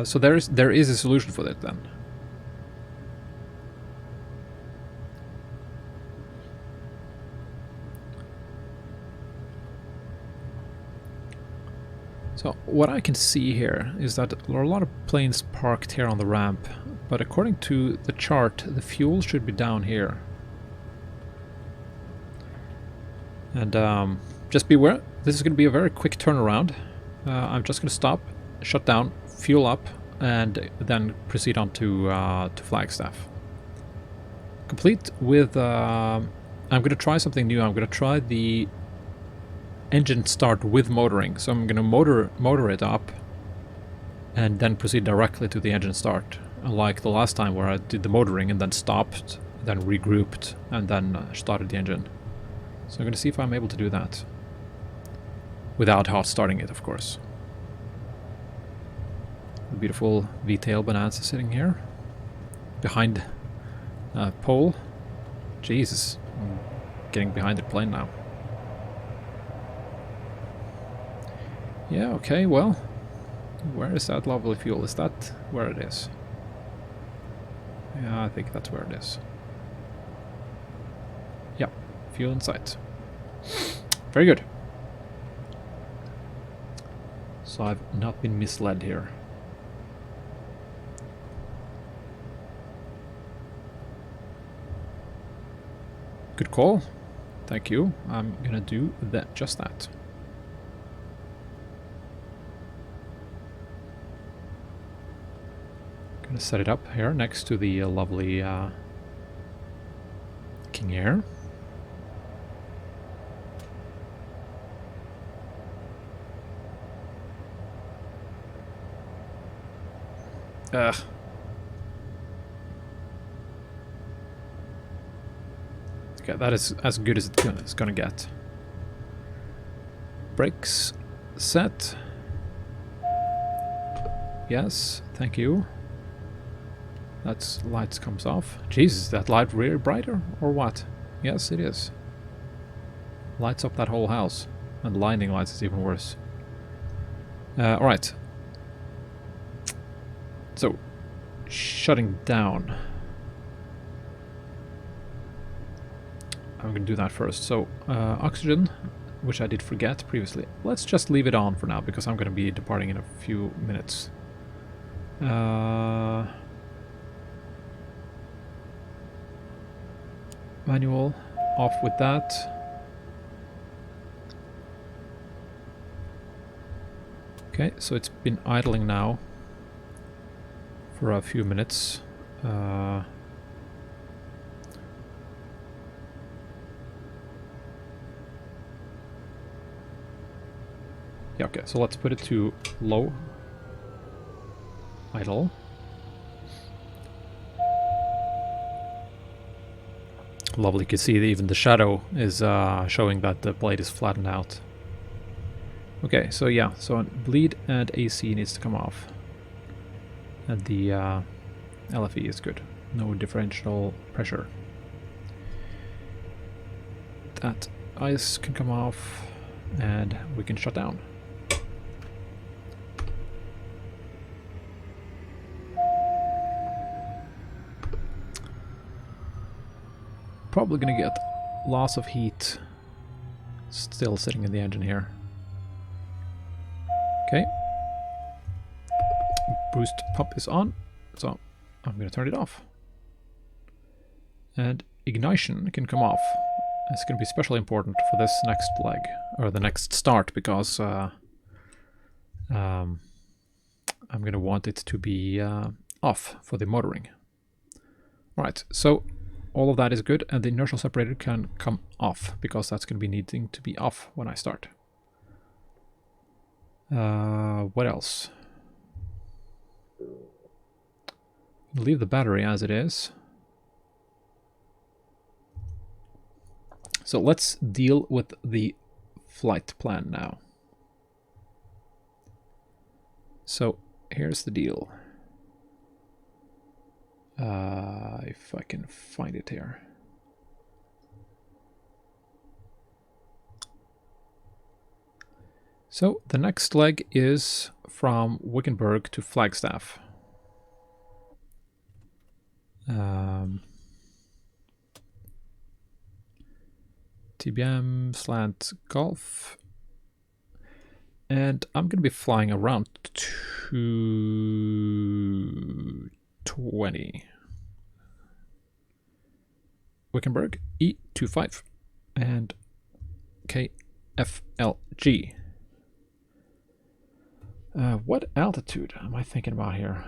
so there is a solution for that then. So what I can see here is that there are a lot of planes parked here on the ramp, but according to the chart, the fuel should be down here. And just beware, this is going to be a very quick turnaround. I'm just going to stop, shut down, fuel up, and then proceed on to Flagstaff. Complete with... I'm going to try something new. I'm going to try the engine start with motoring. So I'm going to motor it up and then proceed directly to the engine start. Unlike the last time where I did the motoring and then stopped, then regrouped, and then started the engine. So I'm going to see if I'm able to do that. Without hot starting it, of course. The beautiful V-tail Bonanza sitting here. Behind pole. Jesus. I'm getting behind the plane now. Yeah, okay, well. Where is that lovely fuel? Is that where it is? Yeah, I think that's where it is. Yeah, fuel in sight. Very good. So I've not been misled here. Good call. Thank you. I'm gonna do that, just that. Gonna set it up here next to the lovely King Air. Ugh. Okay, that is as good as it's gonna get. Brakes set. Yes, thank you. That's lights comes off. Jesus, that light really brighter or what? Yes, it is. Lights up that whole house. And blinding lights is even worse. Alright. So, shutting down. I'm going to do that first. So, oxygen, which I did forget previously. Let's just leave it on for now, because I'm going to be departing in a few minutes. Manual, off with that. Okay, so it's been idling now for a few minutes. Yeah, okay, so let's put it to low idle. Lovely, you can see that even the shadow is showing that the blade is flattened out. Okay, so yeah, so bleed and AC needs to come off. And the LFE is good. No differential pressure. That ice can come off and we can shut down. Probably gonna get loss of heat still sitting in the engine here. Okay. Boost pump is on, so I'm gonna turn it off. And ignition can come off. It's gonna be especially important for this next leg, or the next start, because I'm gonna want it to be off for the motoring. Alright, so all of that is good, and the inertial separator can come off, because that's going to be needing to be off when I start. What else? Leave the battery as it is. So let's deal with the flight plan now. So here's the deal. If I can find it here. So the next leg is from Wickenburg to Flagstaff. TBM slant golf. And I'm going to be flying around 220. Wickenburg, E25, and KFLG. What altitude am I thinking about here?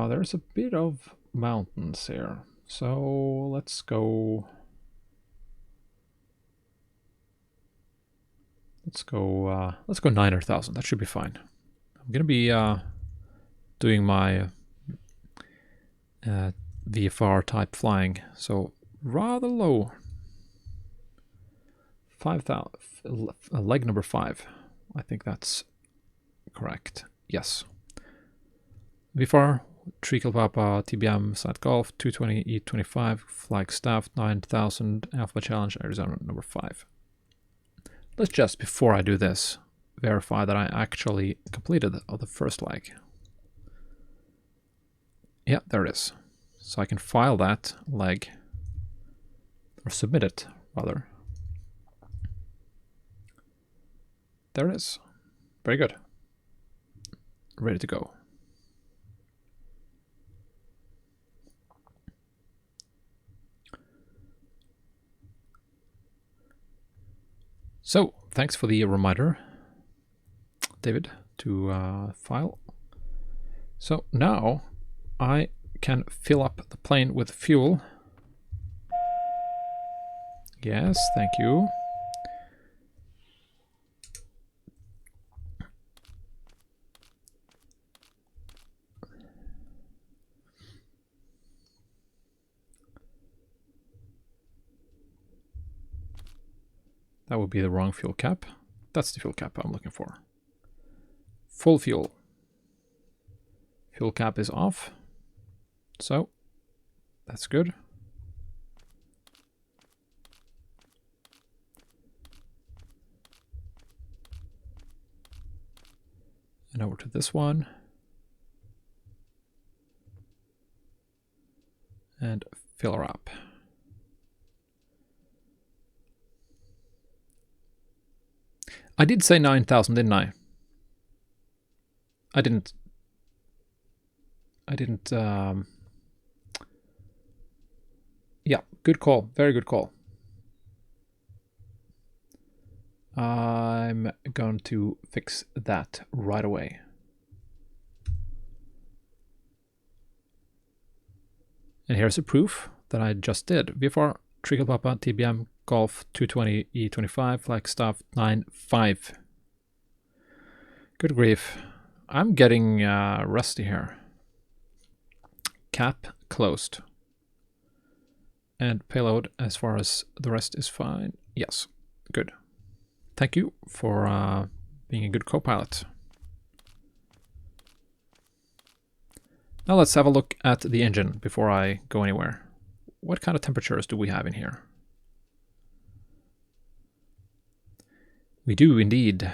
There's a bit of mountains here, so let's go. Let's go 9,000. That should be fine. I'm gonna be doing my VFR type flying, so rather low. 5,000, leg number 5. I think that's correct. Yes. VFR, Treacle Papa, TBM, Sat Golf, 220, E25, Flagstaff, 9,000, Alpha Challenge, Arizona number 5. Let's just, before I do this, verify that I actually completed the first leg. Yeah, there it is. So I can file that leg, or submit it, rather. There it is. Very good. Ready to go. So, thanks for the reminder, David, to file. So now I can fill up the plane with fuel. Yes, thank you. That would be the wrong fuel cap. That's the fuel cap I'm looking for. Full fuel. Fuel cap is off. So, that's good. And over to this one. And fill her up. I did say 9,000, didn't I? I didn't. Yeah, good call. Very good call. I'm going to fix that right away. And here's a proof that I just did. VFR, Trickle Papa, TBM, Golf, 220, E25, Flagstaff, 9.5. Good grief. I'm getting rusty here. Cap closed. And payload, as far as the rest is fine. Yes, good. Thank you for being a good co-pilot. Now let's have a look at the engine before I go anywhere. What kind of temperatures do we have in here? We do indeed.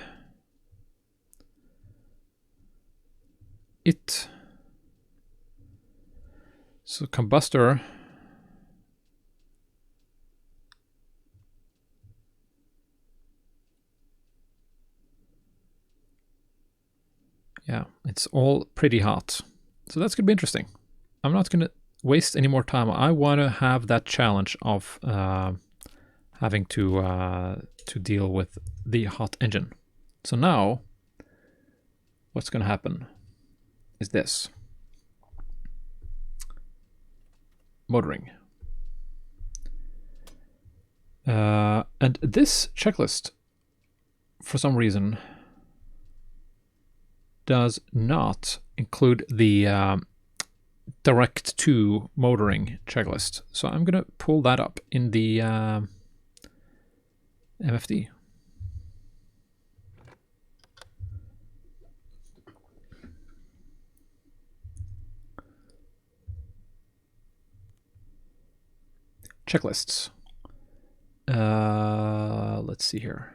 So combustor. Yeah, it's all pretty hot. So that's going to be interesting. I'm not going to waste any more time. I want to have that challenge of having to deal with the hot engine. So now, what's going to happen is this. Motoring. And this checklist, for some reason, does not include the direct to motoring checklist. So I'm going to pull that up in the MFD. Checklists. Let's see here.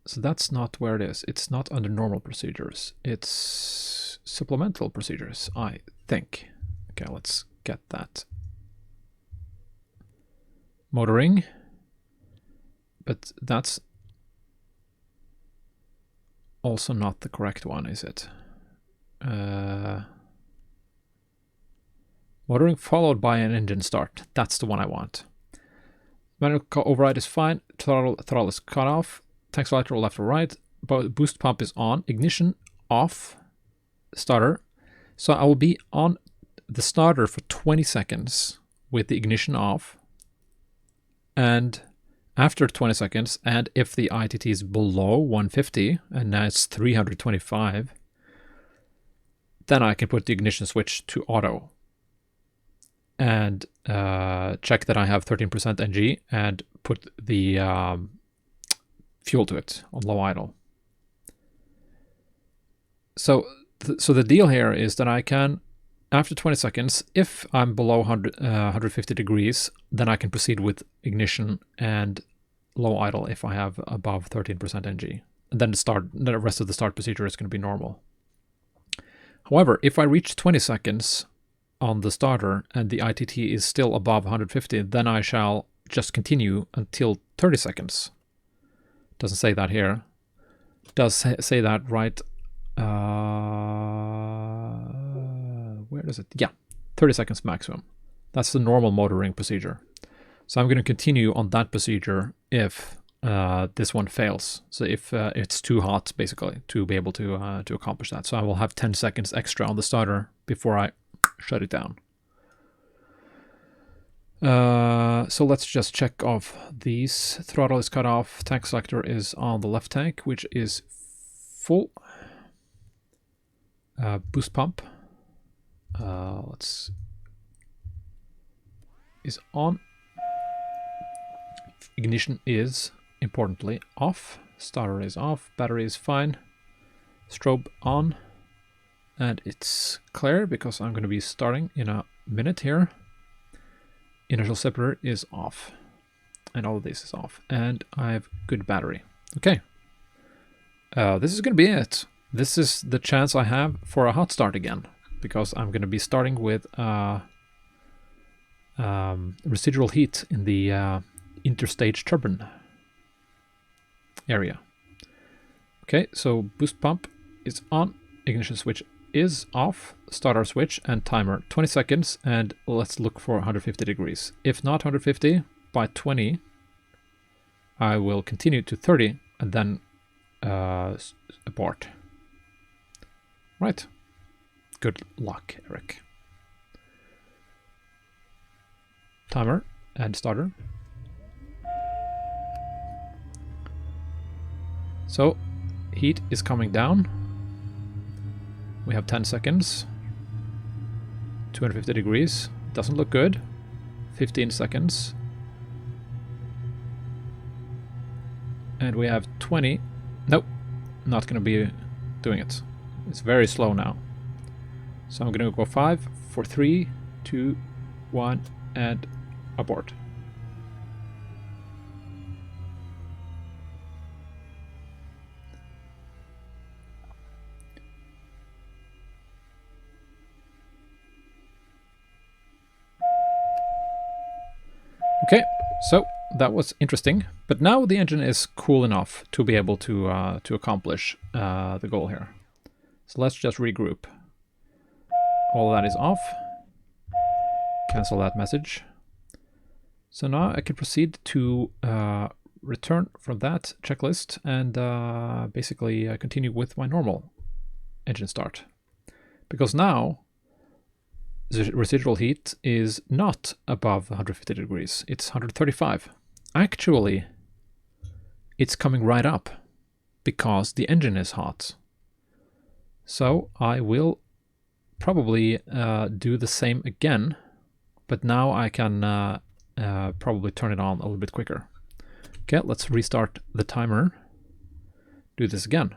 So that's not where it is. It's not under normal procedures. It's supplemental procedures, I think. Okay, let's get that. Motoring. But that's also not the correct one, is it? Motoring followed by an engine start. That's the one I want. Manual override is fine. Throttle is cut off. Tank selector left or right. Boost pump is on. Ignition off. Starter. So I will be on the starter for 20 seconds with the ignition off. And after 20 seconds, and if the ITT is below 150, and now it's 325, then I can put the ignition switch to auto. And check that I have 13% NG and put the fuel to it on low idle. So the deal here is that I can, after 20 seconds, if I'm below 150 degrees, then I can proceed with ignition and low idle if I have above 13% NG. And then the rest of the start procedure is going to be normal. However, if I reach 20 seconds on the starter and the ITT is still above 150, then I shall just continue until 30 seconds. Doesn't say that here. Does say that right. Where is it? Yeah, 30 seconds maximum. That's the normal motoring procedure. So I'm going to continue on that procedure if this one fails. So if it's too hot, basically, to be able to accomplish that. So I will have 10 seconds extra on the starter before I shut it down. So let's just check off these. Throttle is cut off. Tank selector is on the left tank, which is full. Boost pump is on. Ignition is, importantly, off. Starter is off. Battery is fine. Strobe on. And it's clear because I'm going to be starting in a minute here. Inertial separator is off. And all of this is off. And I have good battery. Okay. This is going to be it. This is the chance I have for a hot start again. Because I'm going to be starting with residual heat in the interstage turbine area. Okay, so boost pump is on. Ignition switch is off, starter switch and timer 20 seconds, and let's look for 150 degrees. If not 150, by 20 I will continue to 30 and then abort. Right, Good luck, Eric. Timer and starter. So, heat is coming down. We have 10 seconds. 250 degrees. Doesn't look good. 15 seconds. And we have 20. Nope. Not going to be doing it. It's very slow now. So I'm going to go 5, 4, 3, 2, 1, and abort. Okay, so that was interesting, but now the engine is cool enough to be able to accomplish the goal here. So let's just regroup. All that is off. Cancel that message. So now I can proceed to return from that checklist and basically continue with my normal engine start. Because now the residual heat is not above 150 degrees. It's 135. Actually, it's coming right up because the engine is hot. So I will probably do the same again, but now I can probably turn it on a little bit quicker. Okay, let's restart the timer. Do this again.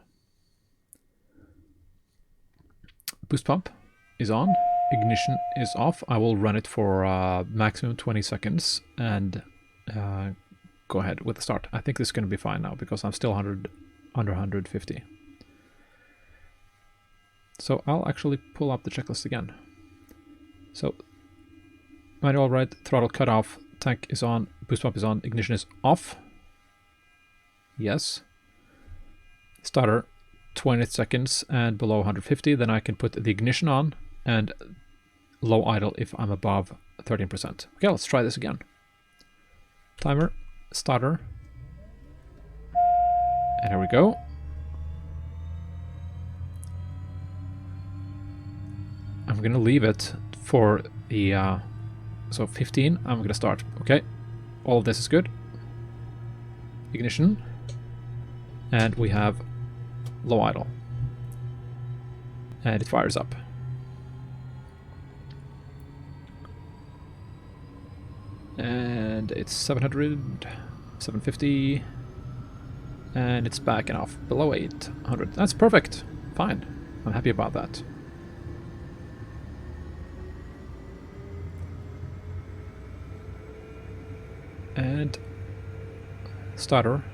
Boost pump is on. Ignition is off. I will run it for maximum 20 seconds and go ahead with the start. I think this is going to be fine now because I'm still under 150. So I'll actually pull up the checklist again. So manual right, throttle cut off, tank is on, boost pump is on, ignition is off. Yes. Starter 20 seconds and below 150. Then I can put the ignition on and low idle if I'm above 13%. Okay, let's try this again. Timer, starter, and here we go. I'm gonna leave it for the so 15. I'm gonna start. Okay, all of this is good. Ignition, and we have low idle, and it fires up. And it's 700, 750, and it's backing off below 800. That's perfect. Fine. I'm happy about that. And starter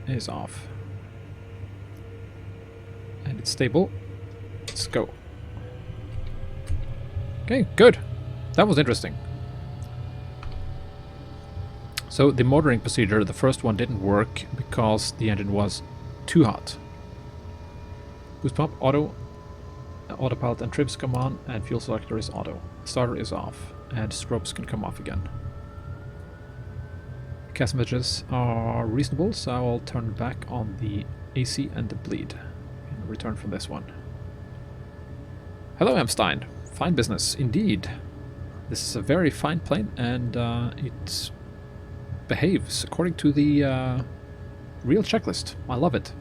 is off. And it's stable. Let's go. Okay, good. That was interesting. So the motoring procedure, the first one didn't work because the engine was too hot. Boost pump, auto, autopilot and trips come on, and fuel selector is auto. Starter is off, and strobes can come off again. Cast messages are reasonable, so I'll turn back on the AC and the bleed and return from this one. Hello, Amstein. Fine business, indeed. This is a very fine plane, and it behaves according to the real checklist. I love it.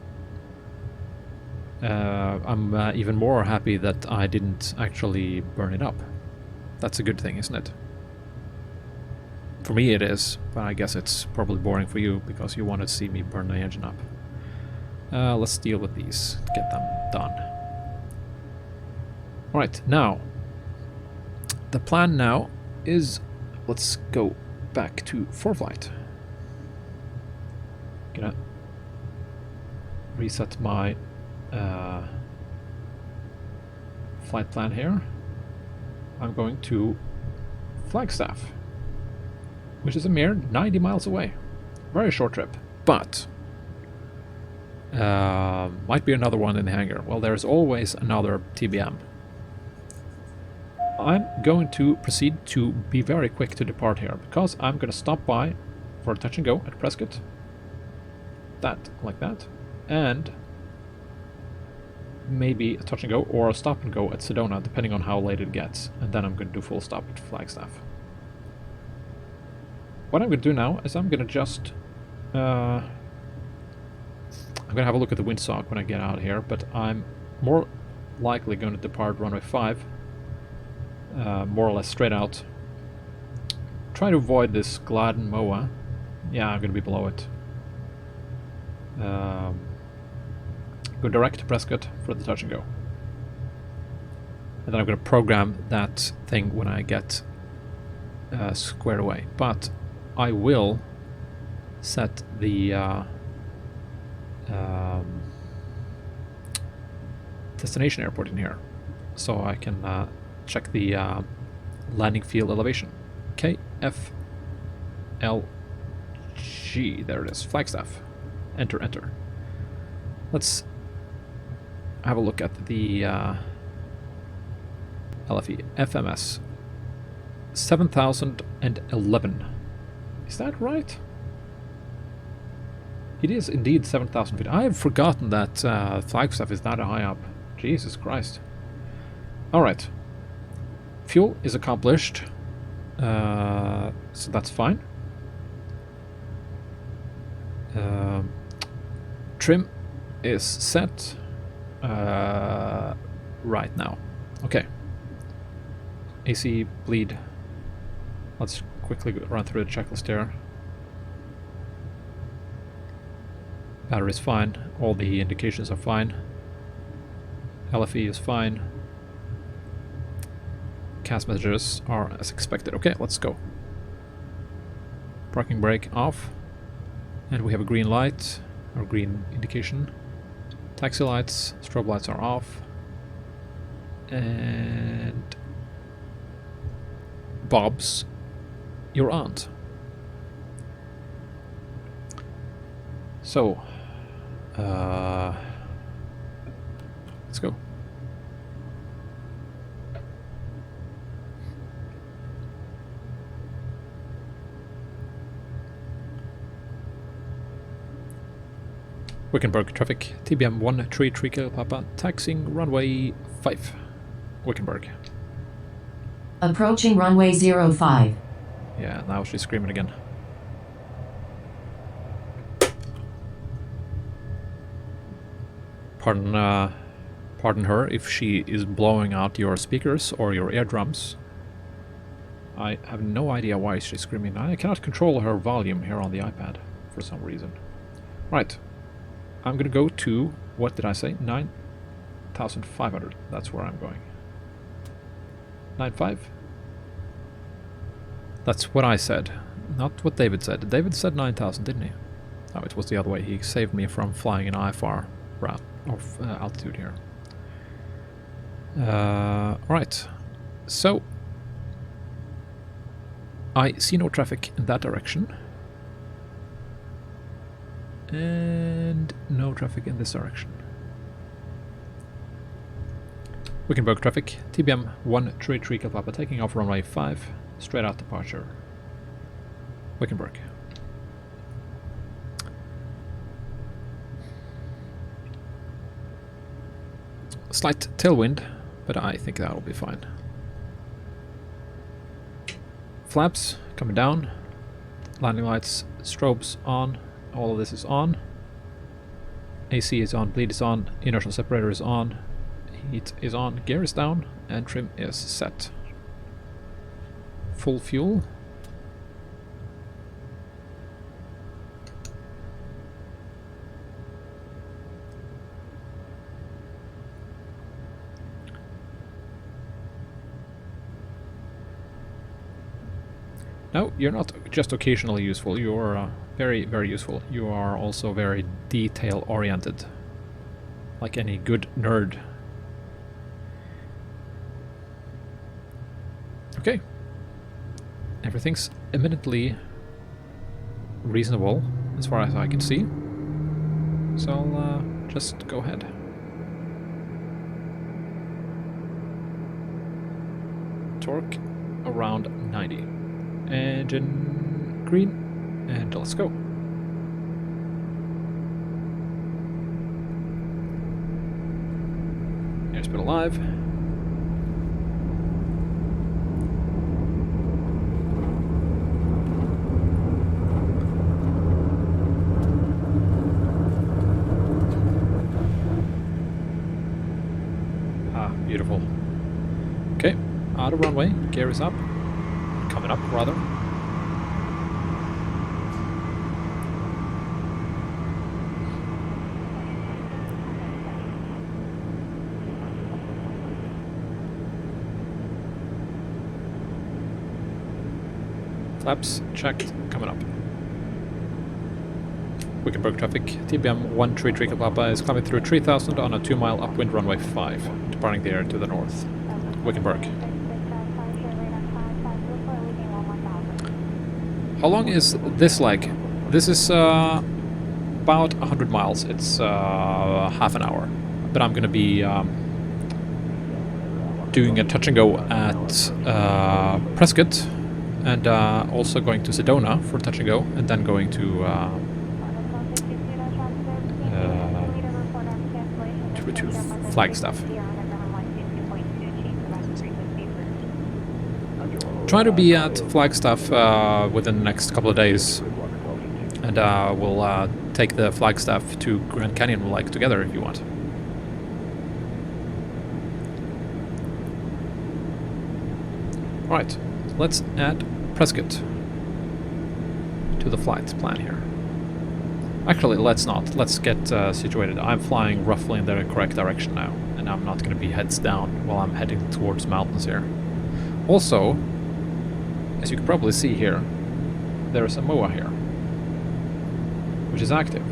I'm even more happy that I didn't actually burn it up. That's a good thing, isn't it? For me it is, but I guess it's probably boring for you because you want to see me burn the engine up. Let's deal with these, get them done. Alright, now, the plan now is, let's go back to ForeFlight. Gonna reset my flight plan here. I'm going to Flagstaff, which is a mere 90 miles away. Very short trip, but might be another one in the hangar. Well, there's always another TBM. I'm going to proceed to be very quick to depart here, because I'm going to stop by for a touch and go at Prescott. That, like that. And maybe a touch and go or a stop and go at Sedona, depending on how late it gets. And then I'm going to do full stop at Flagstaff. What I'm going to do now is I'm going to just... I'm going to have a look at the windsock when I get out of here, but I'm more likely going to depart runway 5. More or less straight out. Try to avoid this Gladden MOA. Yeah, I'm going to be below it. Go direct to Prescott for the touch and go. And then I'm going to program that thing when I get squared away. But I will set the destination airport in here, so I can check the landing field elevation. KFLG, there it is, Flagstaff. Enter, enter. Let's have a look at the LFE. FMS 7,011. Is that right? It is indeed 7,000 feet. I have forgotten that Flagstaff is that high up. Jesus Christ. Alright. Fuel is accomplished. So that's fine. Trim is set right now. Okay. AC bleed. Let's quickly run through the checklist here. Battery's fine. All the indications are fine. LFE is fine. CAS messages are as expected. Okay, let's go. Parking brake off. And we have a green light, or green indication. Taxi lights, strobe lights are off. And Bob's your aunt. So, let's go. Wickenburg traffic, TBM 133 Kilo Papa, taxiing runway 5, Wickenburg. Approaching runway 05. Yeah, now she's screaming again. Pardon her if she is blowing out your speakers or your eardrums. I have no idea why she's screaming. I cannot control her volume here on the iPad for some reason. Right. I'm going to go to, what did I say? 9,500. That's where I'm going. 9.5? That's what I said, not what David said. David said 9,000, didn't he? Oh, it was the other way. He saved me from flying an IFR route of altitude here. Right. So, I see no traffic in that direction. And no traffic in this direction. Wickenburg traffic, TBM 133 Kalpapa, taking off runway 5, straight out departure. Wickenburg. Slight tailwind, but I think that'll be fine. Flaps coming down, landing lights, strobes on. All of this is on. AC is on, bleed is on, inertial separator is on, heat is on, gear is down, and trim is set. Full fuel. No, you're not just occasionally useful, you're very, very useful. You are also very detail-oriented, like any good nerd. Okay. Everything's eminently reasonable as far as I can see. So I'll just go ahead. Torque around 90. Engine green. And let's go. Airspeed alive. Ah, beautiful. Okay, out of runway, gear is up. Coming up, rather. Flaps checked, coming up. Wickenburg traffic, TBM 133 Papa is climbing through 3000 on a 2-mile upwind runway 5, departing the air to the north. Wickenburg. How long is this leg? This is about 100 miles. It's half an hour. But I'm going to be doing a touch and go at Prescott. And also going to Sedona for touch and go, and then going to Flagstaff. Try to be at Flagstaff within the next couple of days, and we'll take the Flagstaff to Grand Canyon like together if you want. Alright, let's add Prescott to the flight plan here. Actually, let's not. Let's get situated. I'm flying roughly in the correct direction now, and I'm not going to be heads down while I'm heading towards mountains here. Also, as you can probably see here, there is a MOA here, which is active.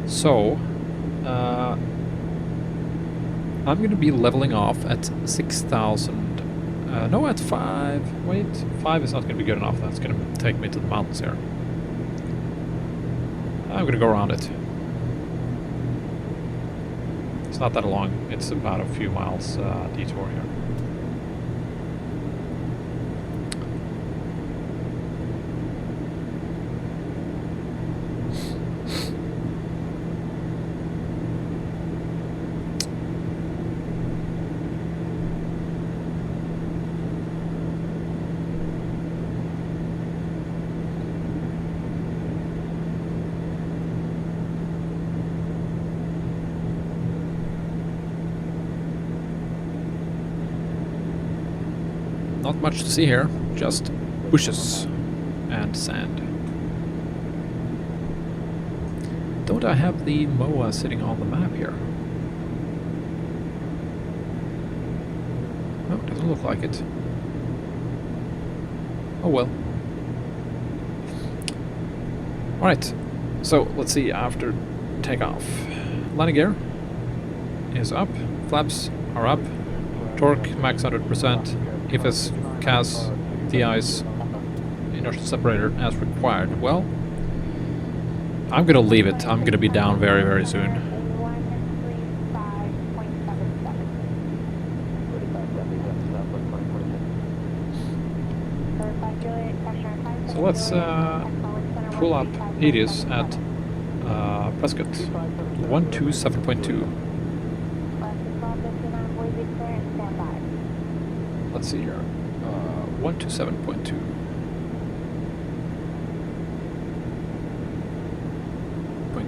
So, I'm going to be leveling off at 6,000. No, at 5. Wait, 5 is not going to be good enough. That's going to take me to the mountains here. I'm going to go around it. It's not that long. It's about a few miles detour here. Not much to see here, just bushes and sand. Don't I have the MOA sitting on the map here? No, doesn't look like it. Oh well. Alright, so let's see after takeoff. Landing gear is up, flaps are up, torque max 100%. IFS, CAS, DIs, inertial separator as required. Well, I'm gonna leave it. I'm gonna be down very, very soon. So let's pull up Hades at Prescott. 127.2. Let's see here. 127.2.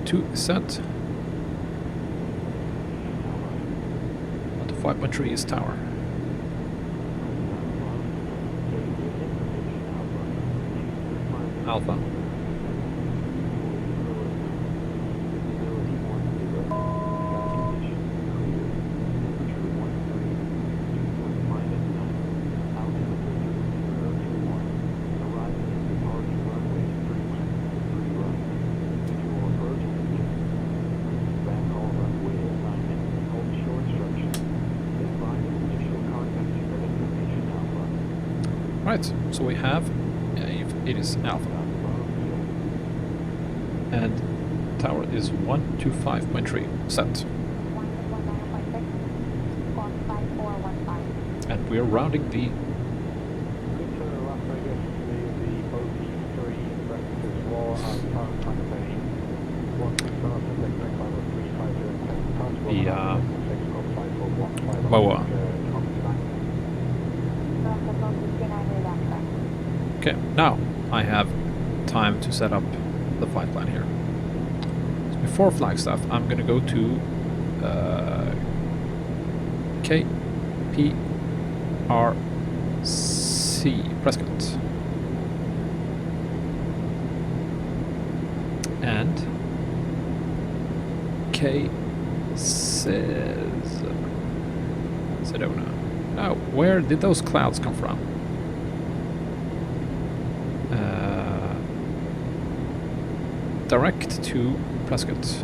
.2 is set. 125.3 is tower. Alpha. Right, so we have, it is Alpha. And tower is 125.3 set. And we're rounding the... BOA. Okay, now I have time to set up the flight plan here. So before Flagstaff, I'm gonna go to KPRC Prescott. And KSEZ Sedona. Now, where did those clouds come from? Direct to Prescott.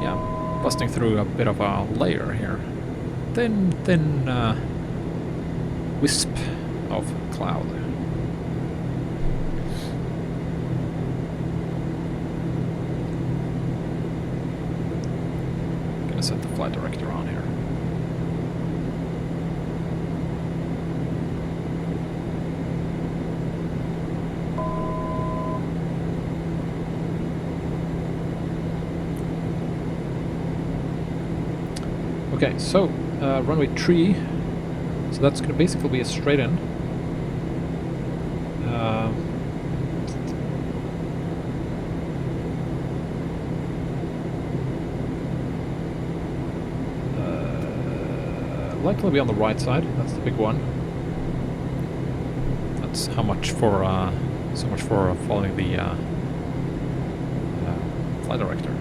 Yeah, busting through a bit of a layer here. Thin wisp of cloud. Gonna set the flight director on here. Okay, so runway 3, so that's going to basically be a straight in. Likely be on the right side, that's the big one. That's how much for, so much for following the flight director.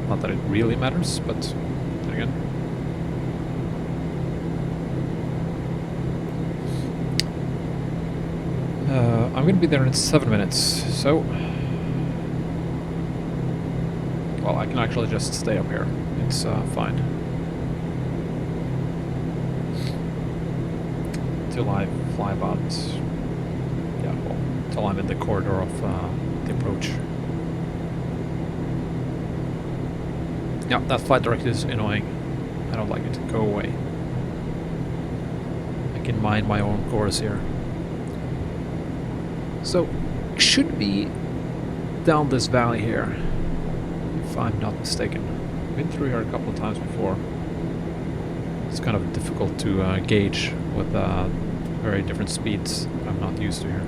Not that it really matters, but then again. I'm going to be there in 7 minutes, so... Well, I can actually just stay up here. It's fine. Till I fly about... Yeah, well, till I'm in the corridor of the approach. Yeah, that flight director is annoying. I don't like it. Go away. I can mind my own course here. So, should be down this valley here, if I'm not mistaken. I've been through here a couple of times before. It's kind of difficult to gauge with very different speeds I'm not used to here.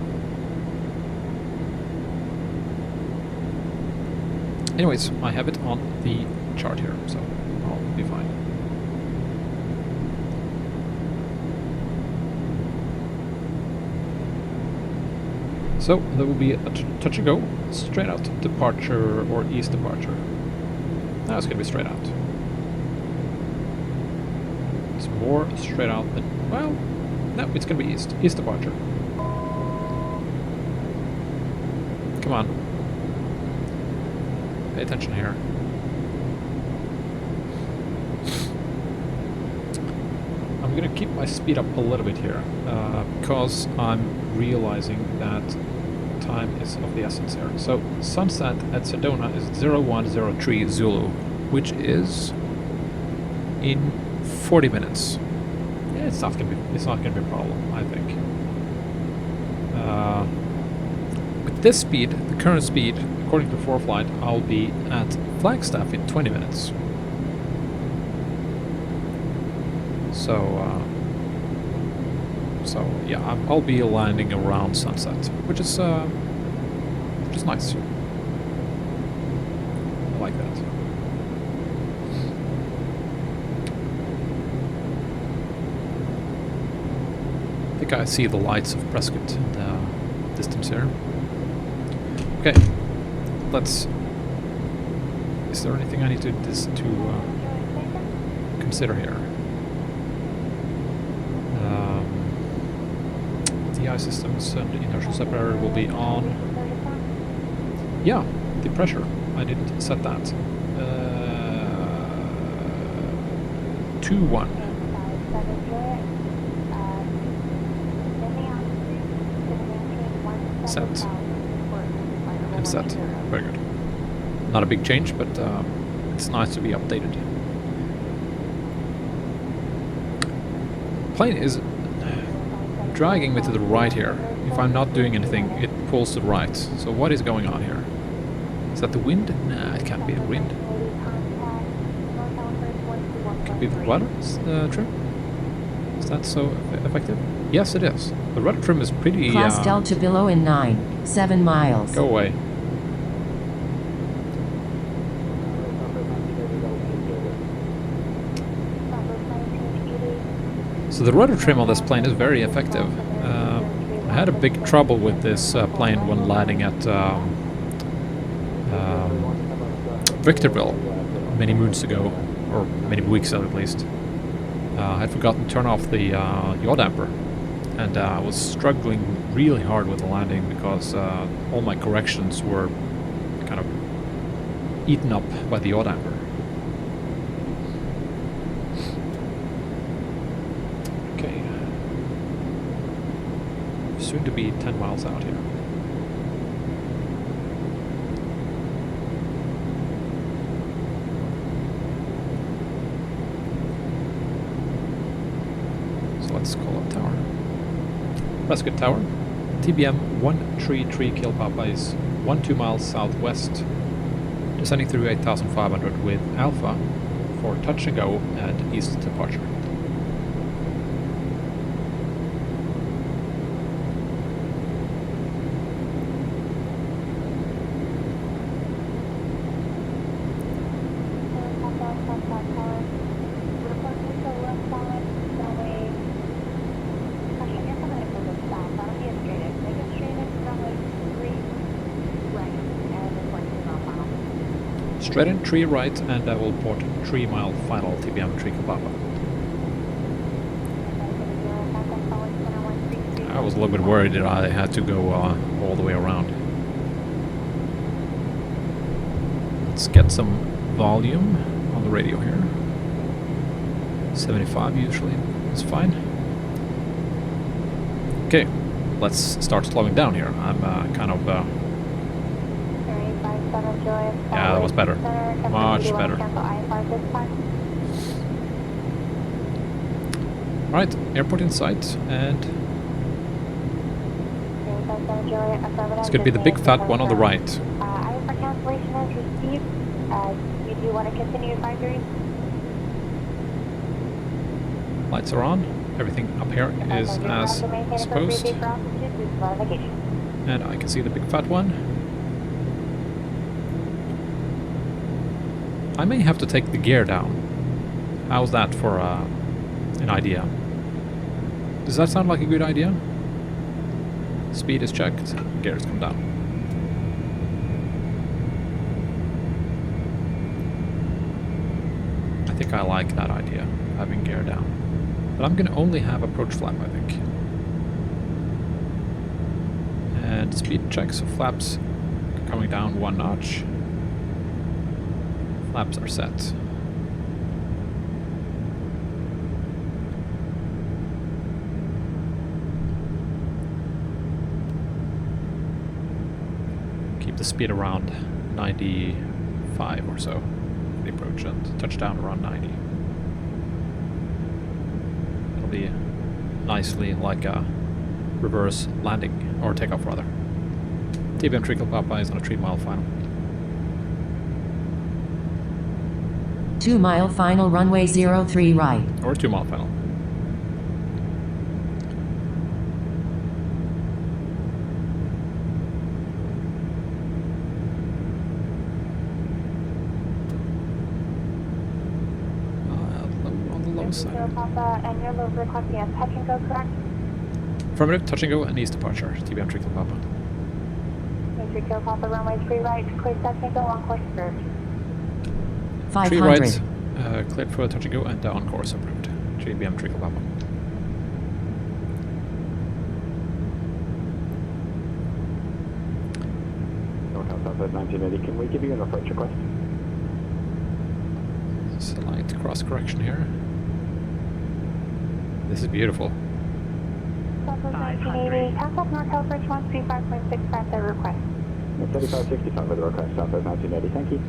Anyways, I have it on the chart here, so I'll be fine. So there will be a touch and go, straight out departure or east departure. Now it's going to be straight out. It's more straight out than, well, no, it's going to be east departure. Come on. Pay attention here. I'm going to keep my speed up a little bit here because I'm realizing that time is of the essence here. So sunset at Sedona is 0103 Zulu, which is in 40 minutes. Yeah, it's not gonna be a problem, I think. With this speed, the current speed, according to ForeFlight, I'll be at Flagstaff in 20 minutes. So yeah, I'll be landing around sunset, which is nice. I like that. I think I see the lights of Prescott in the distance here. Okay, let's. Is there anything I need to consider here? DI systems and inertial separator will be on. Yeah, the pressure. I didn't set that. 2-1. Set. And set. Very good. Not a big change, but it's nice to be updated. Plane is dragging me to the right here. If I'm not doing anything, it pulls to the right. So what is going on here? Is that the wind? Nah, it can't be the wind. could be the rudder trim. Is that so effective? Yes, it is. The rudder trim is pretty... Cross Delta below in 7 miles. Go away. So the rudder trim on this plane is very effective. I had a big trouble with this plane when landing at Victorville many moons ago, or many weeks ago at least. I had forgotten to turn off the yaw damper, and I was struggling really hard with the landing because all my corrections were kind of eaten up by the yaw damper. Okay. Soon to be 10 miles out here. Let's call up tower. Prescott Tower. TBM 133 Kilpapa is 12 miles southwest, descending through 8,500 with Alpha for touch and go and east departure. Straight in 3 right, and I will port 3 mile final TBM 3 Kilpapa. I was a little bit worried that I had to go all the way around. Let's get some volume on the radio here. 75 usually is fine. Okay, let's start slowing down here. I'm kind of... yeah, that was better. Much better. Right, airport in sight, and it's going to be the big fat one on the right. For cancellation is received. You do want to continue advisory? Lights are on. Everything up here is as supposed. And I can see the big fat one. I may have to take the gear down. How's that for an idea? Does that sound like a good idea? Speed is checked, gears come down. I think I like that idea, having gear down. But I'm gonna only have approach flap, I think. And speed checks, so flaps coming down 1 notch. Flaps are set. Keep the speed around 95 or so for the approach, and touchdown around 90. It'll be nicely like a reverse landing, or takeoff rather. TBM 3 Kilpapa is on a 3 mile final. 2 mile final runway 03 right. Or 2 mile final. On the low side. And you're requesting a touch and go, correct? Affirmative, touch and go, and east departure. TBM 3 Kilpapa. 3 Kilpapa, runway 3 right, clear touch and go, on course approved. 3 500. right, cleared for touch and go, and down course approved. TBM 3 Kilpapa. Southwest 1980, can we give you an approach request? Slight cross correction here. This is beautiful. Southwest 1980, contact NorCal Bridge 135.65, their request. 3565 with the request, Southwest 1980, thank you.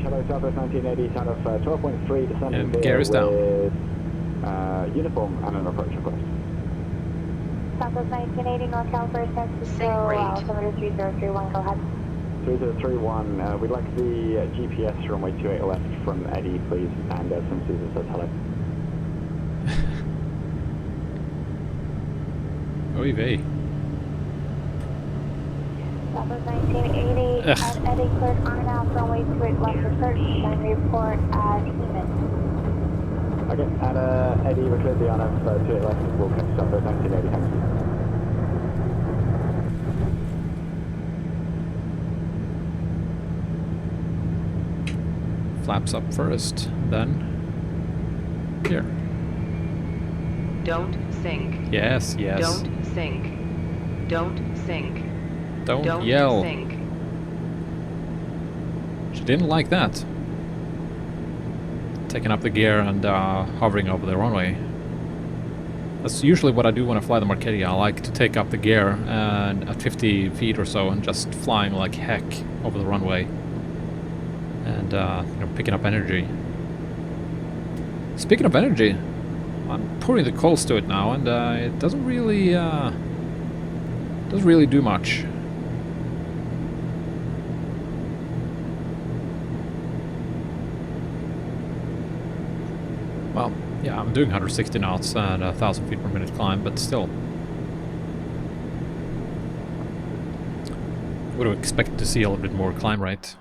Hello, Southwest 1980, out of 12.3, descending And gear is down. with uniform and an approach request. Southwest 1980, NorCal Bridge, San Francisco, altimeter 3031, go ahead. 3031, we'd like the GPS runway 28 left from Eddie, please, and some Susan says hello. Oy vey. Southwest 1980 at Eddie cleared on and out runway 28 left approach and report as human. Okay, and Eddie, we're cleared the on of 28 left, we'll catch Southwest 1980, thanks. Flaps up first, then here. Don't sink. Yes, yes. Don't sink. Don't sink. Don't yell. Sink. She didn't like that. Taking up the gear and hovering over the runway. That's usually what I do when I fly the Marquetti. I like to take up the gear and at 50 feet or so and just flying like heck over the runway. And you know, picking up energy. Speaking of energy, I'm pouring the coals to it now, and it doesn't really do much. Well, yeah, I'm doing 160 knots and 1,000 feet per minute climb, but still. Would have expected to see a little bit more climb rate.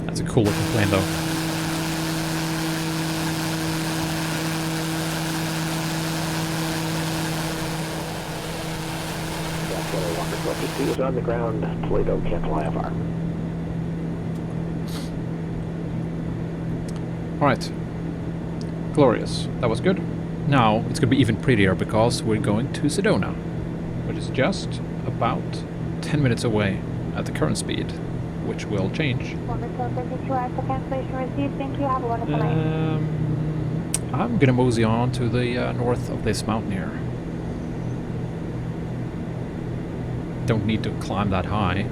That's a cool looking plane though. He is on the ground, Toledo, cancel IFR. Alright. Glorious. That was good. Now it's going to be even prettier because we're going to Sedona, which is just about 10 minutes away at the current speed, which will change. Cancellation received. Thank you. Have a wonderful night. I'm going to mosey on to the north of this mountain here. Don't need to climb that high.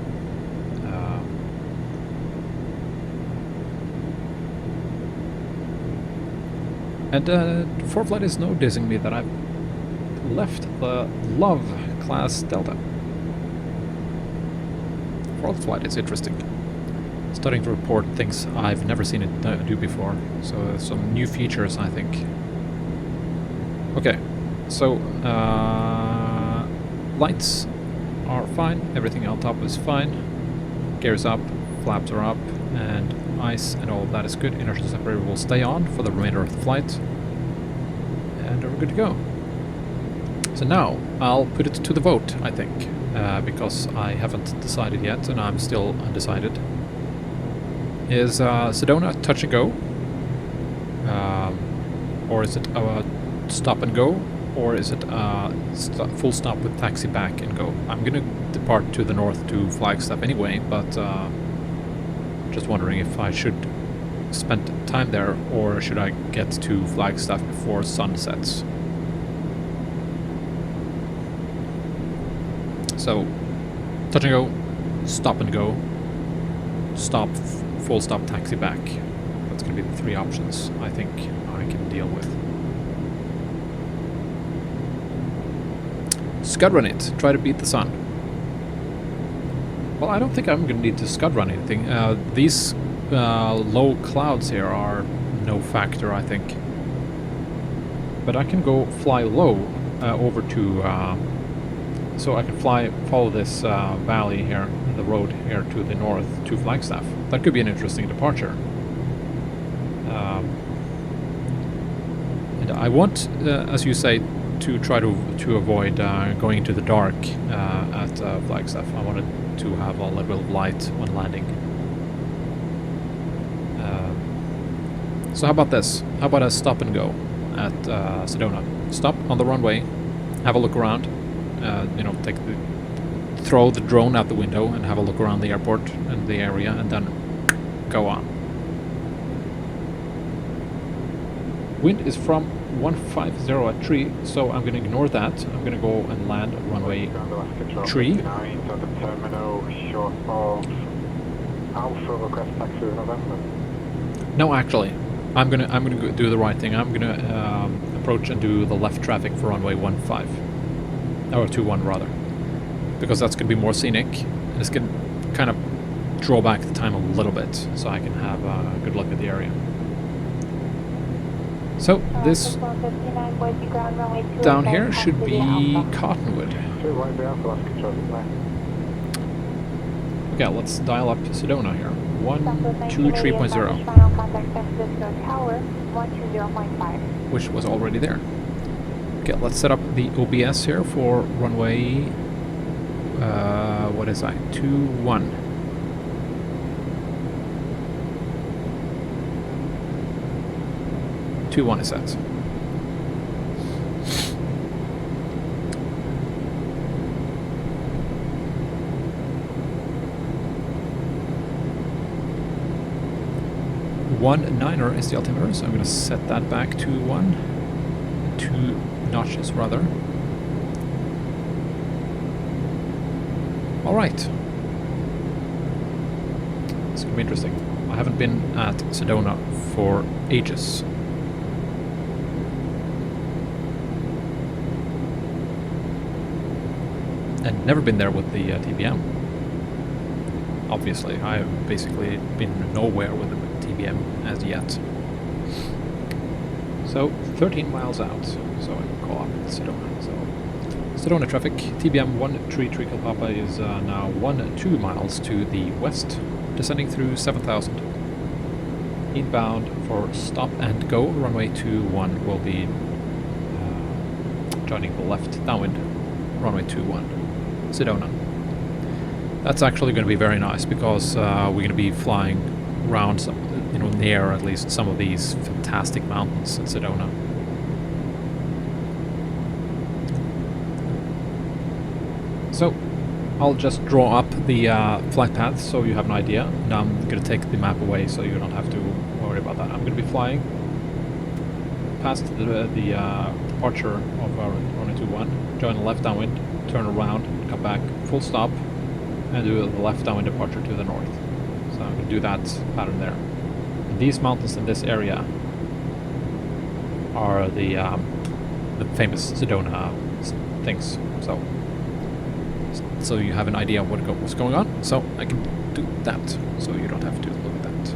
And ForeFlight is noticing me that I've left the Love class Delta. ForeFlight is interesting. Starting to report things I've never seen it do before. So some new features, I think. Okay, so lights are fine, everything on top is fine, gears up, flaps are up, and ice and all of that is good. Inertial separator will stay on for the remainder of the flight, and we're good to go. So now I'll put it to the vote, I think, because I haven't decided yet and I'm still undecided. Is Sedona touch and go, or is it stop and go? Or is it full stop with taxi back and go? I'm gonna depart to the north to Flagstaff anyway, but just wondering if I should spend time there or should I get to Flagstaff before sun sets. So, touch and go, stop and go, stop, full stop, taxi back. That's gonna be the three options I think I can deal with. Scud run it. Try to beat the sun. Well, I don't think I'm going to need to scud run anything. These low clouds here are no factor, I think. But I can go fly low over to... so I can follow this valley here, the road here to the north to Flagstaff. That could be an interesting departure. And I want, as you say, to try to avoid going into the dark at Flagstaff. I wanted to have a little bit of light when landing. So how about this? How about a stop and go at Sedona? Stop on the runway, have a look around, you know, throw the drone out the window and have a look around the airport and the area, and then go on. Wind is from 150 at tree, so I'm going to ignore that. I'm going to go and land runway tree. No, actually, I'm gonna do the right thing. I'm gonna approach and do the left traffic for runway 15, or 21 rather, because that's gonna be more scenic, and it's gonna kind of draw back the time a little bit, so I can have a good look at the area. So this down here should be Cottonwood. Okay, let's dial up Sedona here. 123.0, which was already there. Okay, let's set up the OBS here for runway, what is that? 21. Is set. One niner is the altimeter, so I'm going to set that back to 1, 2 notches rather. All right, it's going to be interesting. I haven't been at Sedona for ages. And never been there with the TBM. Obviously, I've basically been nowhere with the TBM as yet. So 13 miles out, so I can call up Sedona. So Sedona traffic, TBM 133 Papa is now 12 miles to the west, descending through 7,000. Inbound for stop and go, runway 21 will be joining the left downwind, runway 21, Sedona. That's actually going to be very nice because we're going to be flying around, some, near at least some of these fantastic mountains in Sedona. So I'll just draw up the flight path so you have an idea. Now I'm going to take the map away so you don't have to worry about that. I'm going to be flying past the departure of our runway 21, join the left downwind, turn around, come back, full stop, and do the left downwind departure to the north. So I'm going to do that pattern there. And these mountains in this area are the famous Sedona things. So you have an idea of what's going on. So I can do that, so you don't have to look at that.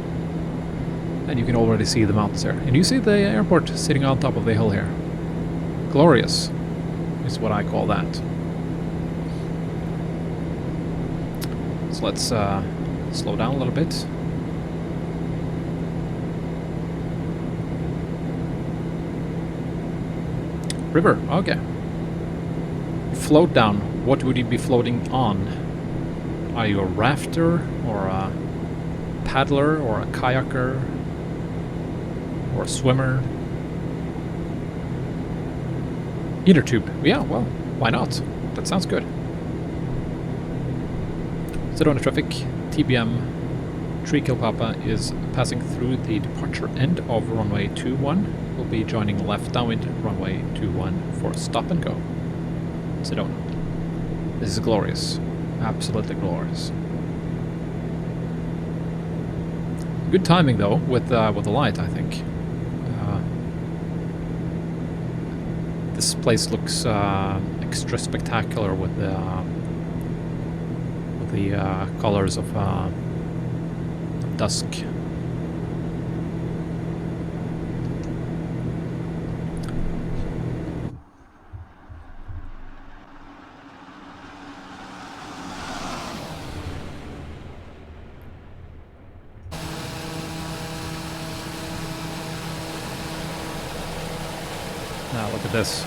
And you can already see the mountains there. And you see the airport sitting on top of the hill here. Glorious is what I call that. So let's slow down a little bit. River, okay. Float down. What would you be floating on? Are you a rafter, or a paddler, or a kayaker, or a swimmer? Inner tube. Yeah, well, why not? That sounds good. Sedona traffic, TBM 3 Papa is passing through the departure end of runway 21. We'll be joining left downwind runway 21 for stop and go. Sedona. This is glorious. Absolutely glorious. Good timing though with the light, I think. This place looks extra spectacular with the colors of dusk. Now look at this.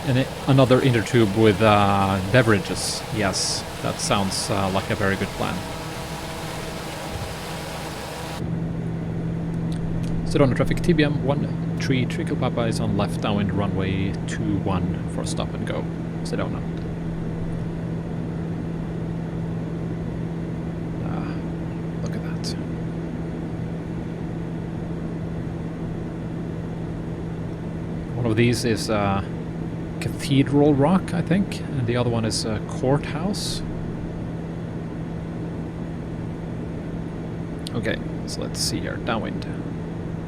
And another inner tube with beverages. Yes, that sounds like a very good plan. Sedona traffic, TBM 133 Papa is on left downwind runway 21 for stop and go. Sedona. Look at that. One of these is Cathedral Rock, I think, and the other one is Courthouse. Okay, so let's see here. Downwind.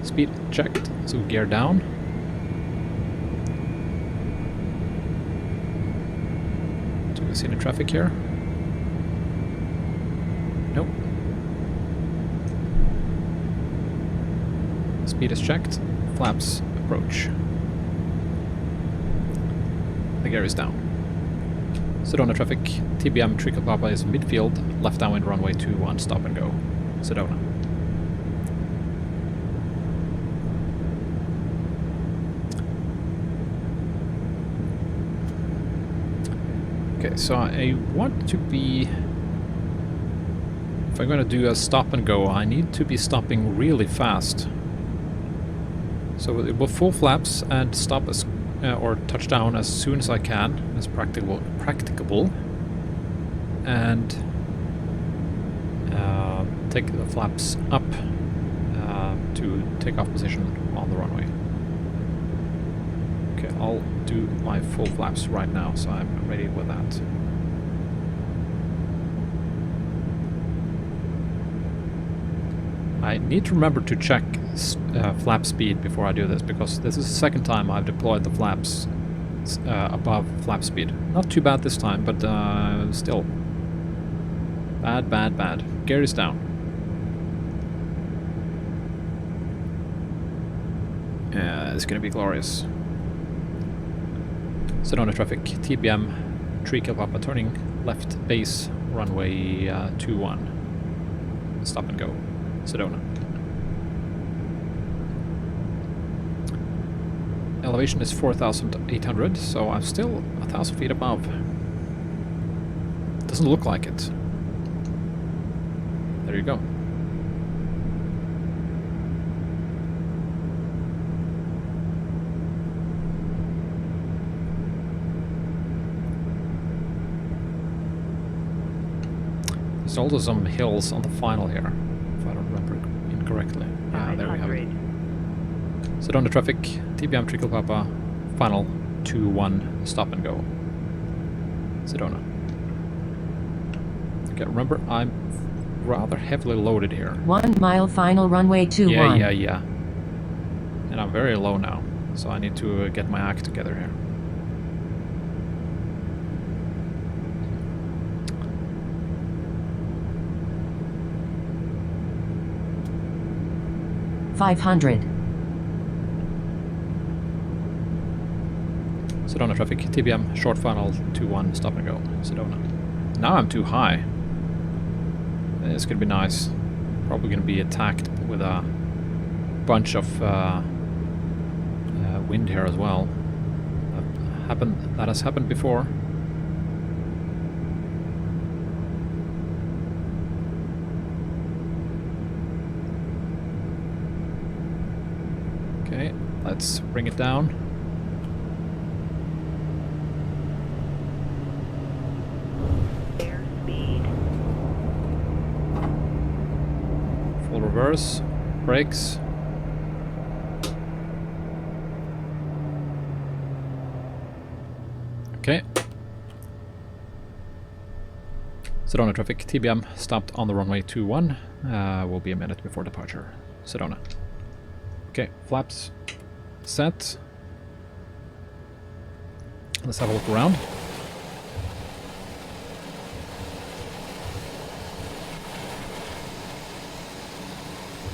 Speed checked, so gear down. Do we see any traffic here? Nope. Speed is checked. Flaps approach. The gear is down. Sedona traffic. TBM Trickle Papa is midfield. Left downwind runway 21. Stop and go. Sedona. Okay, so I want to be... If I'm going to do a stop and go, I need to be stopping really fast. So it will full flaps and stop as, or touch down as soon as I can, as practicable, and take the flaps up to take off position on the runway. Okay, I'll do my full flaps right now, so I'm ready with that. I need to remember to check flap speed before I do this, because this is the second time I've deployed the flaps above flap speed. Not too bad this time, but still. Bad, bad, bad. Gear is down. It's gonna be glorious. Sedona traffic, TBM, Trickle Papa turning left base, runway 21. Stop and go. Sedona. Elevation is 4,800, so I'm still 1,000 feet above. Doesn't look like it. There you go. There's also some hills on the final here, if I don't remember incorrectly. Yeah, there we have it. Sedona traffic, TBM Trickle Papa, final 2-1, stop and go. Sedona. Okay, remember, I'm rather heavily loaded here. 1 mile final runway 21. Yeah. And I'm very low now, so I need to get my act together here. $500. Sedona traffic, TBM, short final 2-1, stop and go. Sedona. Now I'm too high. It's gonna be nice. Probably gonna be attacked with a bunch of wind here as well. That has happened before. Okay, let's bring it down. Full reverse, brakes. Okay. Sedona traffic, TBM stopped on the runway 21. Will be a minute before departure. Sedona. Okay, flaps set. Let's have a look around.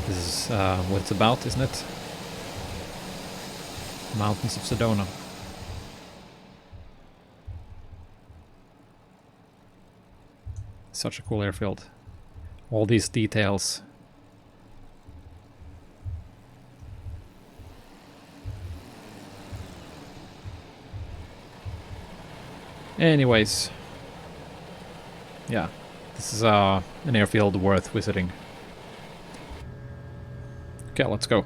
This is what it's about, isn't it? Mountains of Sedona. Such a cool airfield. All these details. Anyways. Yeah, this is an airfield worth visiting. Okay, let's go.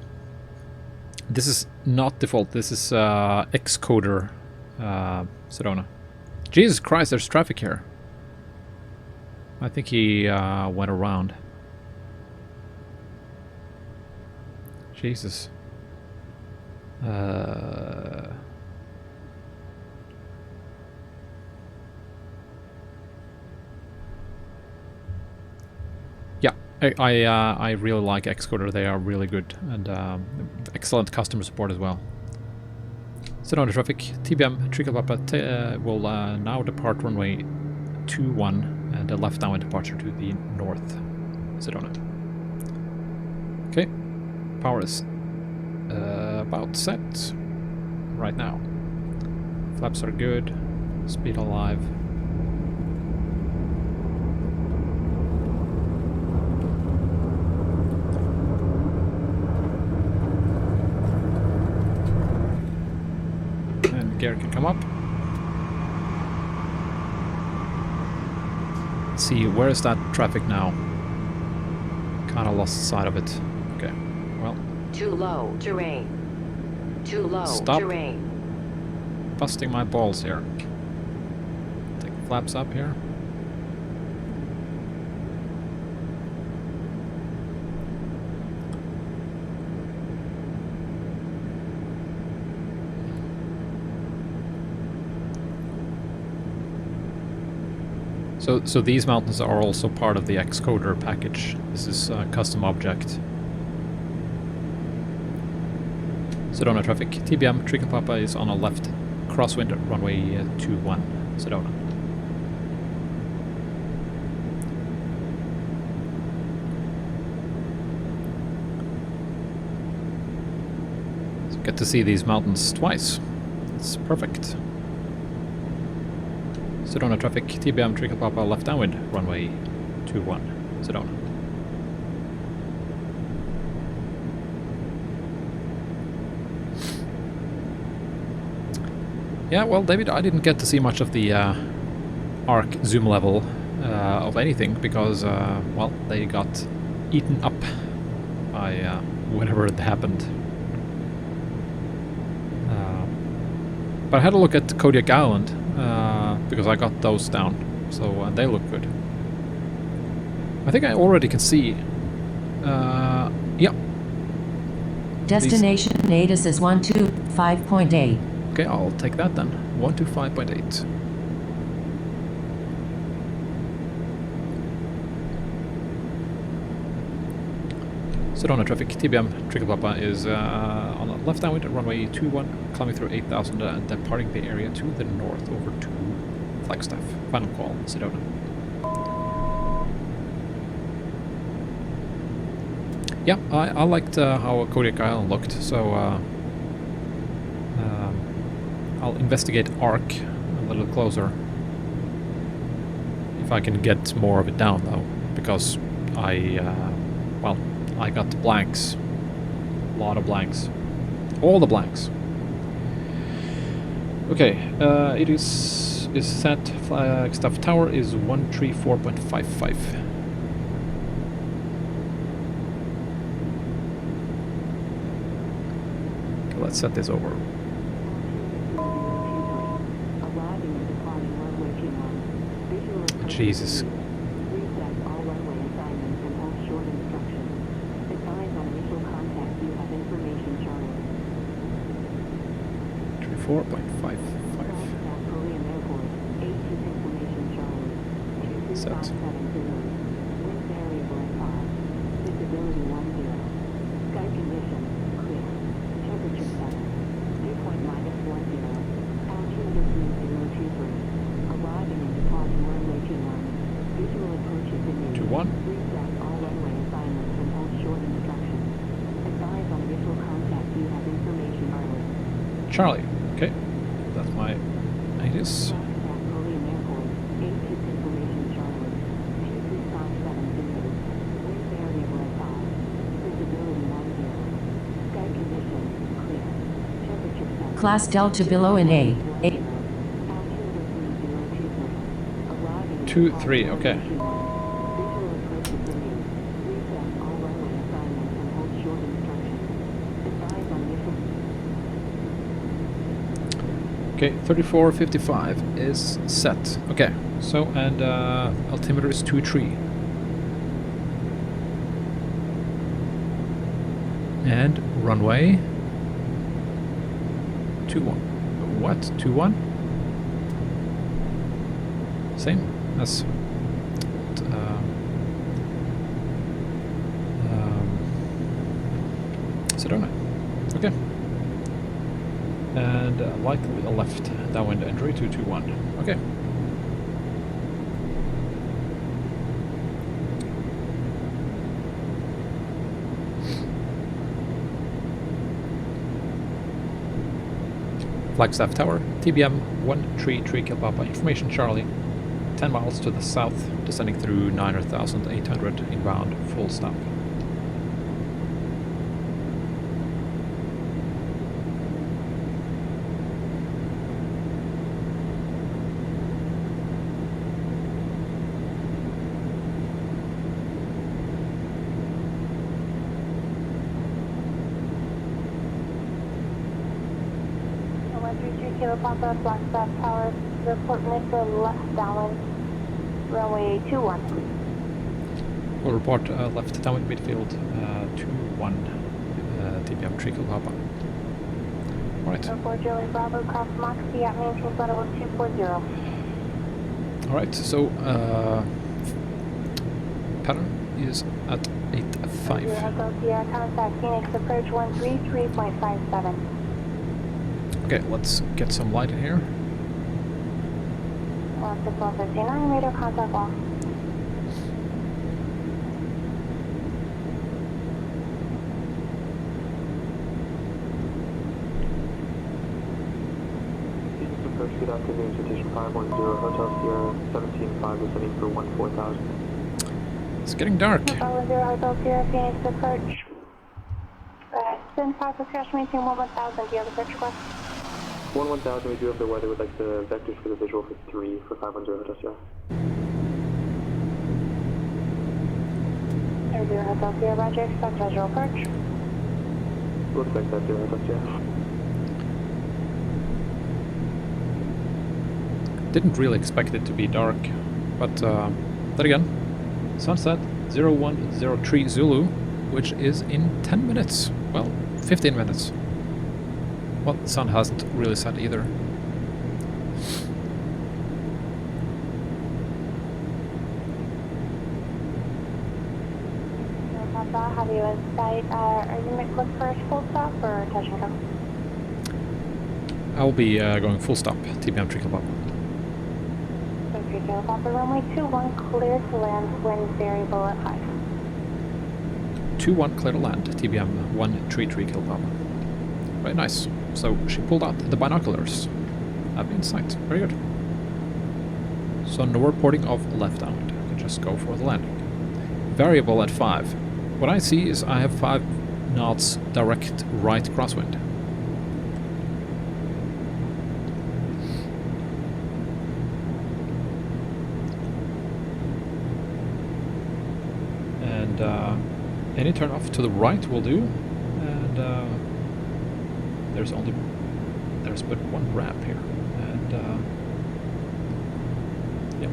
This is not default, this is Xcoder Sedona. Jesus Christ, there's traffic here. I think he went around. Jesus. Yeah, I really like Xcoder. They are really good and excellent customer support as well. Sedona traffic, TBM, Tricklepapa will now depart runway 21 and a left downwind departure to the north, Sedona. Okay, power is about set right now. Flaps are good, speed alive. And gear can come up. Let's see, where is that traffic now? Kinda lost sight of it. Okay, well. Too low terrain. Too low Stop. terrain. Busting my balls here. Take flaps up here. So these mountains are also part of the Xcoder package. This is a custom object. Sedona traffic, TBM, Tricklepapa is on a left crosswind at runway 21, Sedona. So get to see these mountains twice. It's perfect. Sedona traffic, TBM, Tricklepapa, left downwind, runway 21, Sedona. Yeah, well, David, I didn't get to see much of the arc zoom level of anything because, well, they got eaten up by whatever had happened. But I had a look at Kodiak Island because I got those down, so they look good. I think I already can see. Yeah. Destination ATIS is 125.8. Okay, I'll take that then. 125.8. Sedona traffic, TBM, Tricklepapa is on the left downwind at runway 21, climbing through 8,000 and departing the area to the north over to Flagstaff. Final call, Sedona. Yeah, I liked how Kodiak Island looked, so I'll investigate ARC a little closer. If I can get more of it down though, because well, I got the blanks. A lot of blanks. All the blanks. Okay, it is set. Flagstaff Tower is 134.55. Okay, let's set this over. Jesus. 4.55. Set. Charlie. Okay, that's my ATIS. Class Delta below in A. 2-3, okay. Okay, 34.55 is set. Okay, so, and altimeter is 2-3. And runway 2-1. What? 2-1? Same as Okay. And likely a left downwind entry 221. Okay. Flagstaff Tower, TBM 133 Kill Papa, information Charlie, 10 miles to the south, descending through 9,800 inbound, full stop. Kilo Papa, Flagstaff Tower, report mid for left downwind, runway 21. We'll report left downwind midfield 21 TBM 3 Kilo Papa. Alright. Report Julie Bravo, cross Moxie at maintain level 240. Alright, so pattern is at 8.5. Contact Phoenix approach 133.57. Okay, let's get some light in here. 16159, radar contact off. Approach, good afternoon, citation 510, Hotel Sierra 175, descending for 14,000. It's getting dark. 510, Hotel Sierra, Phoenix approach. Spin 5 with crash, maintain 11000, do you have a search request? 11000, we do have the weather, would like the vectors for the visual for 3 for 510 Hotel Sierra. 0 Hotel Sierra, roger, expect visual approach. Looks like that 0 Hotel Sierra. Didn't really expect it to be dark, but then again, sunset 0103 Zulu, which is in 10 minutes. Well, 15 minutes. Well, the sun hasn't really set either. Have you in sight? Are you looking for a full stop or touch and go? I'll be going full stop, TBM 3 Kilo Papa. 3 Kilo Papa, runway 21, clear to land, wind variable at 5. 2-1 clear to land, TBM 133 Kilo Papa. Very nice. So she pulled out the binoculars. Have me in sight. Very good. So no reporting of left downwind. I can just go for the landing. Variable at 5. What I see is I have 5 knots direct right crosswind. And any turn off to the right will do. And there's but one ramp here. And yep.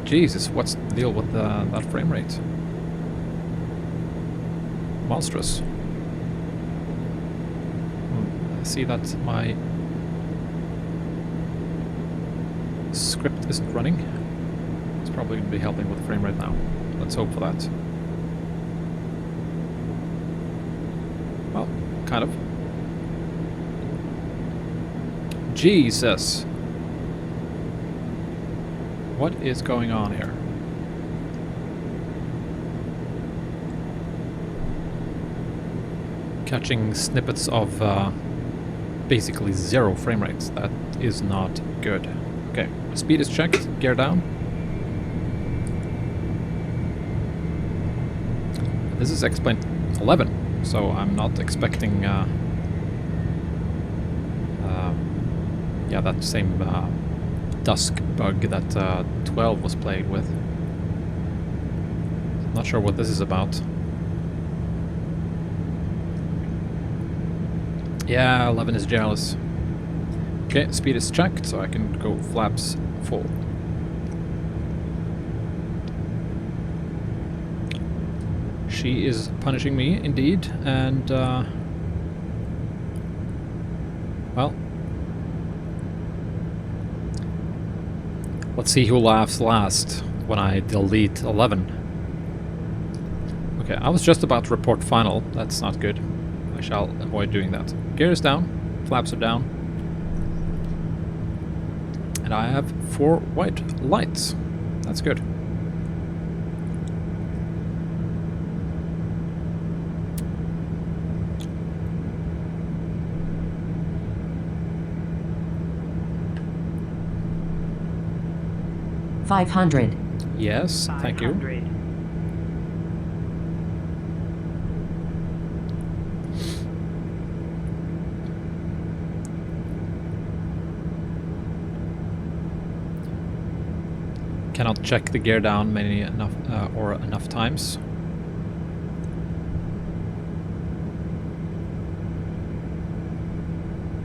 Jesus, what's the deal with that frame rate? Monstrous. I see that my script isn't running. It's probably going to be helping with the frame rate now. Let's hope for that. Well, kind of. Jesus! What is going on here? Catching snippets of basically 0 frame rates. That is not good. Okay, speed is checked, gear down. This is X-Plane 11, so I'm not expecting yeah, that same dusk bug that 12 was played with. Not sure what this is about. Yeah, 11 is jealous. Okay, speed is checked, so I can go flaps full. She is punishing me, indeed, and well, Let's see who laughs last when I delete 11. Okay, I was just about to report final. That's not good. I shall avoid doing that. Gear is down, flaps are down. And I have 4 white lights. That's good. $500. Yes, thank you. 500. Cannot check the gear down enough times.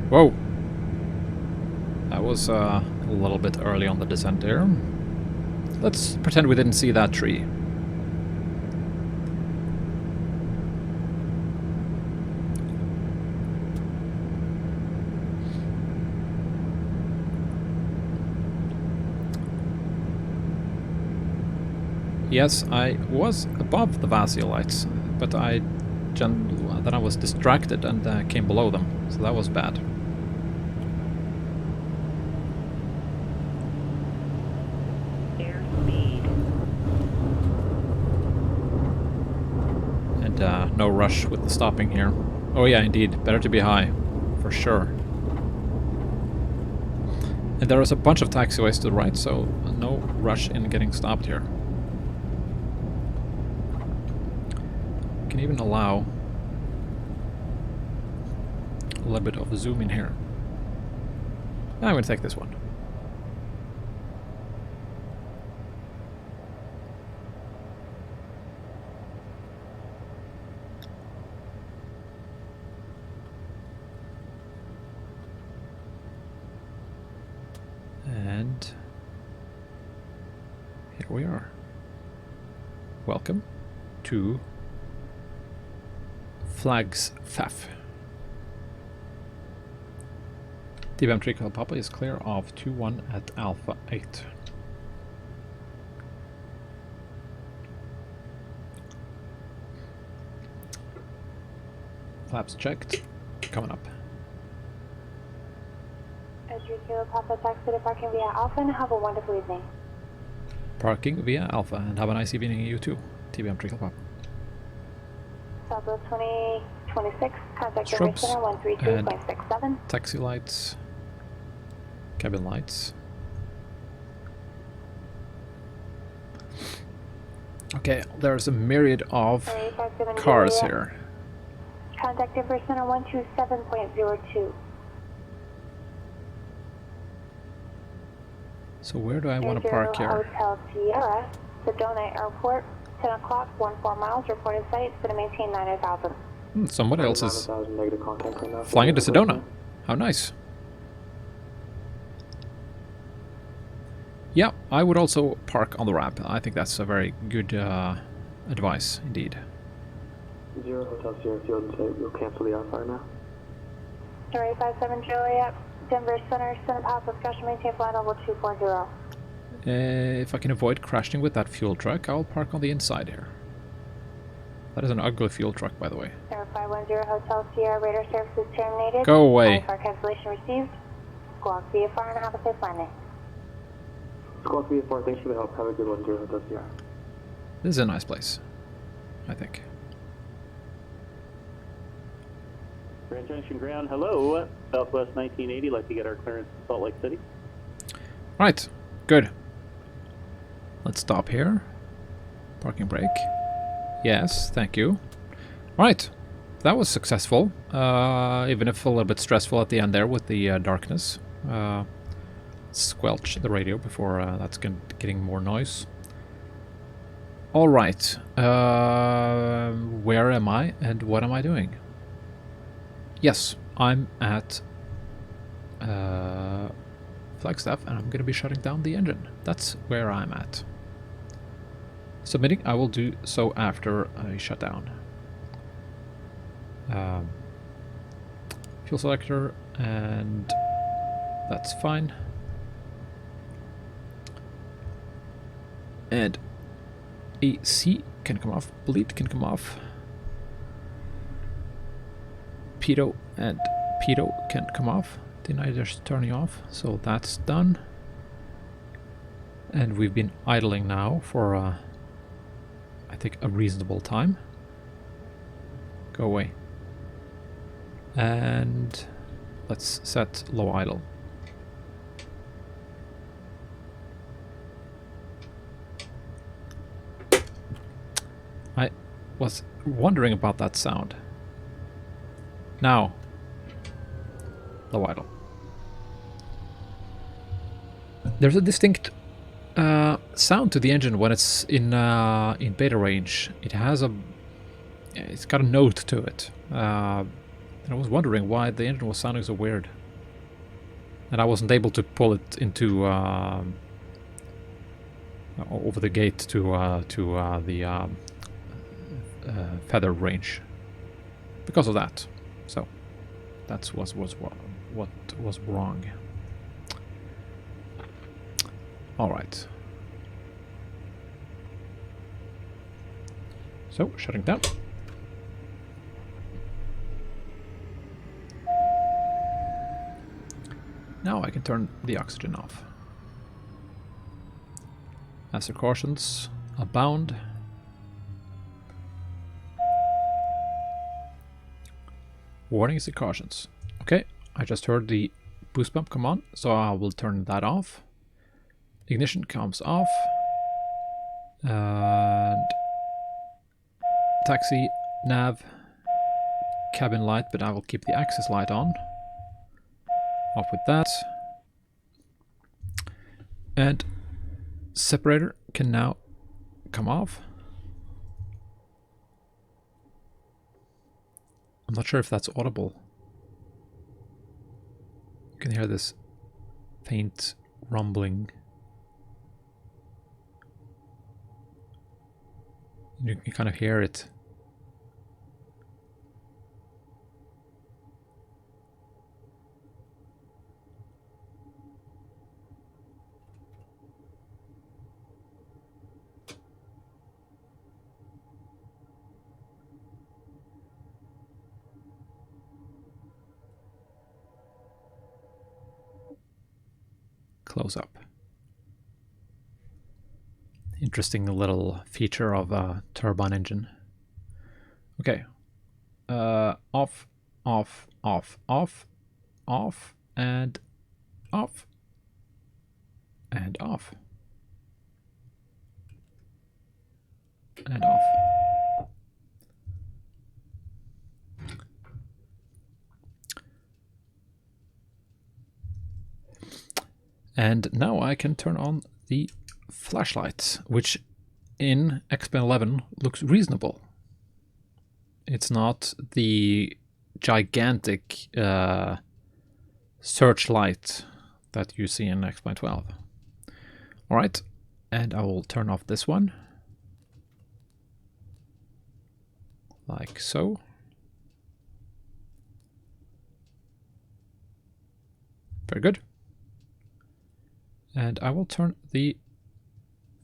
Whoa! That was a little bit early on the descent there. Let's pretend we didn't see that tree. Yes, I was above the Vasio lights, but then I was distracted and came below them, so that was bad. Airspeed. And no rush with the stopping here. Oh yeah, indeed, better to be high, for sure. And there is a bunch of taxiways to the right, so no rush in getting stopped here. Can even allow a little bit of a zoom in here. I'm going to take this one. And here we are. Welcome to Flagstaff. TBM 3 Papa is clear of 2-1 at Alpha 8. Flaps checked. Coming up. As you Kilo Papa, taxi to parking via Alpha, and have a wonderful evening. Parking via Alpha, and have a nice evening, you too. TBM 3 Papa. Southwest 2026, contact your Shrubs center 132.67. Taxi lights. Cabin lights. Okay, there's a myriad of cars here. Contact your center 127.02. So where do I want to park here? Hotel Sierra, Sedona Airport, 10 o'clock, 14 miles, reported site, so to maintain 9,000. Somebody else is flying into Sedona. How nice. Yeah, I would also park on the ramp. I think that's a very good advice, indeed. 0 Hotel Sierra Field and site, we'll cancel the R-Fire now. 857 Juliet, Denver Center, Center Pass, discussion, maintain flight level 240. If I can avoid crashing with that fuel truck, I'll park on the inside here. That is an ugly fuel truck, by the way. 510 Hotel Sierra, radar services terminated. Go away. Fire cancellation received. Squawk VFR and have a safe landing. Squawk VFR, thanks for the help. Have a good one, 0 Hotel Sierra. This is a nice place, I think. Grand Junction Ground, hello. Southwest 1980, like to get our clearance to Salt Lake City. Right, good. Let's stop here. Parking brake. Yes, thank you. Right, that was successful. Even if a little bit stressful at the end there with the darkness. Squelch the radio before that's getting more noise. All right, where am I and what am I doing? Yes, I'm at Flagstaff and I'm going to be shutting down the engine. That's where I'm at. Submitting, I will do so after I shut down. Fuel selector, and that's fine. And AC can come off. Bleed can come off. Pitot and Pitot can come off. Didn't I just turn you off? So that's done. And we've been idling now for, I think, a reasonable time. Go away. And let's set low idle. I was wondering about that sound. Now, low idle. There's a distinct sound to the engine when it's in beta range. It has it's got a note to it. And I was wondering why the engine was sounding so weird. And I wasn't able to pull it into over the gate to the feather range because of that. So that's what was wrong. All right. So shutting down. Now I can turn the oxygen off. Hazard cautions abound. Warnings and cautions. Okay, I just heard the boost pump come on, so I will turn that off. Ignition comes off. And taxi, nav, cabin light, but I will keep the access light on. Off with that. And separator can now come off. I'm not sure if that's audible. You can hear this faint rumbling. You can kind of hear it. Close up. Interesting little feature of a turbine engine. Okay. Off, off, off, off, off, and off, and off, and off. And now I can turn on the flashlight, which in X-Plane 11 looks reasonable. It's not the gigantic searchlight that you see in X-Plane 12. Alright, and I will turn off this one. Like so. Very good. And I will turn the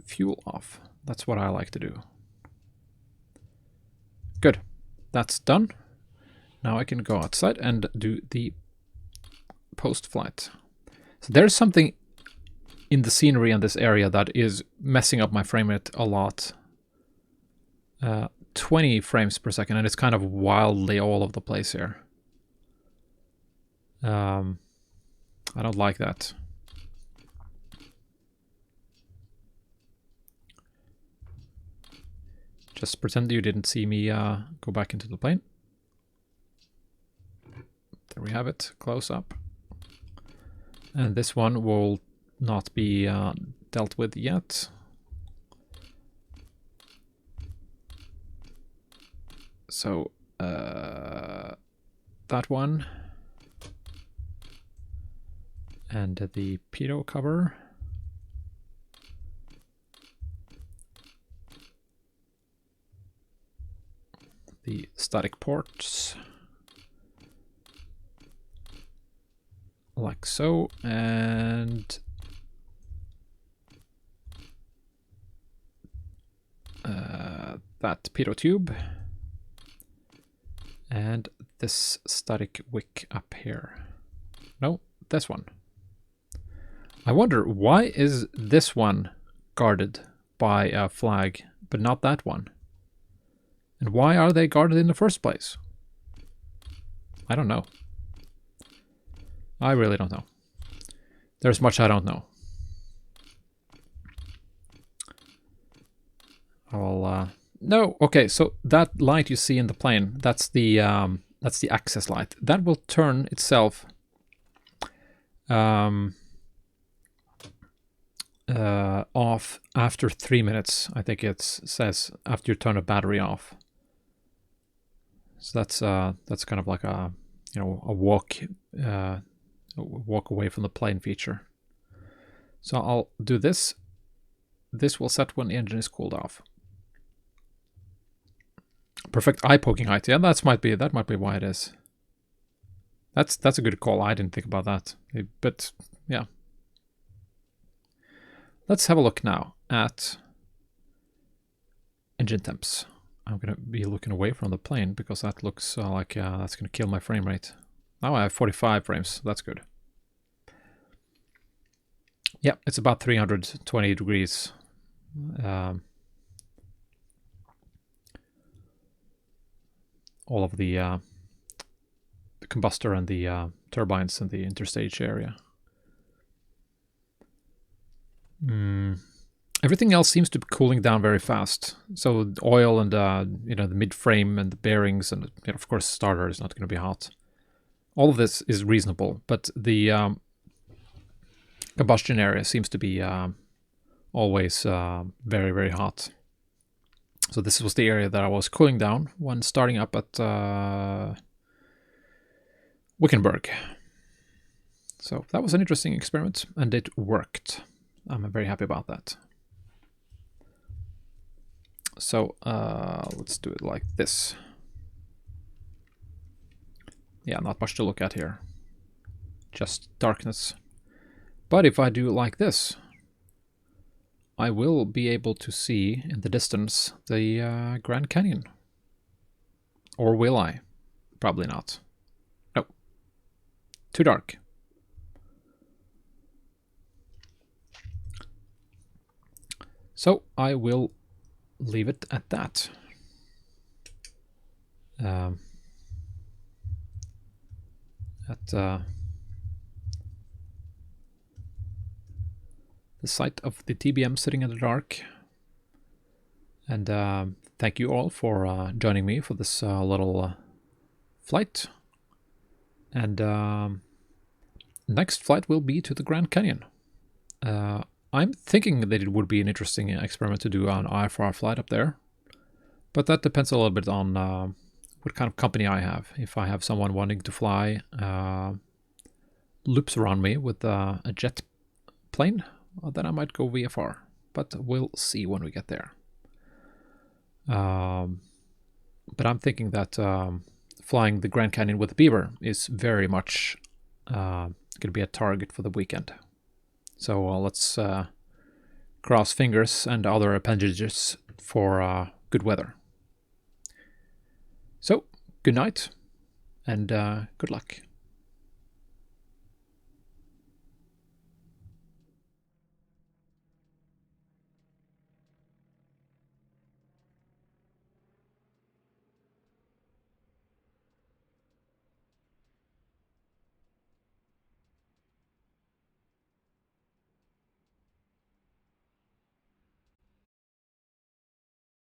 fuel off. That's what I like to do. Good. That's done. Now I can go outside and do the post-flight. So there's something in the scenery in this area that is messing up my frame rate a lot. 20 frames per second, and it's kind of wildly all over the place here. I don't like that. Just pretend you didn't see me go back into the plane. There we have it, close up. And this one will not be dealt with yet. So that one. And the pitot cover. The static ports, like so, and that pitot tube and this static wick up here. No, this one. I wonder, why is this one guarded by a flag, but not that one? And why are they guarded in the first place? I don't know. I really don't know. There's much I don't know. I'll, no, okay, so that light you see in the plane, that's the access light. That will turn itself off after 3 minutes. I think it says after you turn a battery off. So that's kind of like a, you know, a walk away from the plane feature. So I'll do this. This will set when the engine is cooled off. Perfect eye poking height. Yeah, that might be why it is. That's a good call. I didn't think about that. But yeah. Let's have a look now at engine temps. I'm going to be looking away from the plane because that looks like that's going to kill my frame rate. Now I have 45 frames. That's good. Yeah, it's about 320 degrees. All of the combustor and the turbines in the interstage area. Everything else seems to be cooling down very fast. So the oil and you know, the mid-frame and the bearings and, you know, of course starter is not going to be hot. All of this is reasonable, but the combustion area seems to be always very, very hot. So this was the area that I was cooling down when starting up at Wickenburg. So that was an interesting experiment, and it worked. I'm very happy about that. So let's do it like this. Yeah, not much to look at here. Just darkness. But if I do it like this, I will be able to see in the distance the Grand Canyon. Or will I? Probably not. No. Too dark. So I will leave it at that. The site of the TBM sitting in the dark. And thank you all for joining me for this little flight. And next flight will be to the Grand Canyon. I'm thinking that it would be an interesting experiment to do an IFR flight up there. But that depends a little bit on what kind of company I have. If I have someone wanting to fly loops around me with a jet plane, then I might go VFR. But we'll see when we get there. But I'm thinking that flying the Grand Canyon with the Beaver is very much going to be a target for the weekend. So let's cross fingers and other appendages for good weather. So, good night and good luck.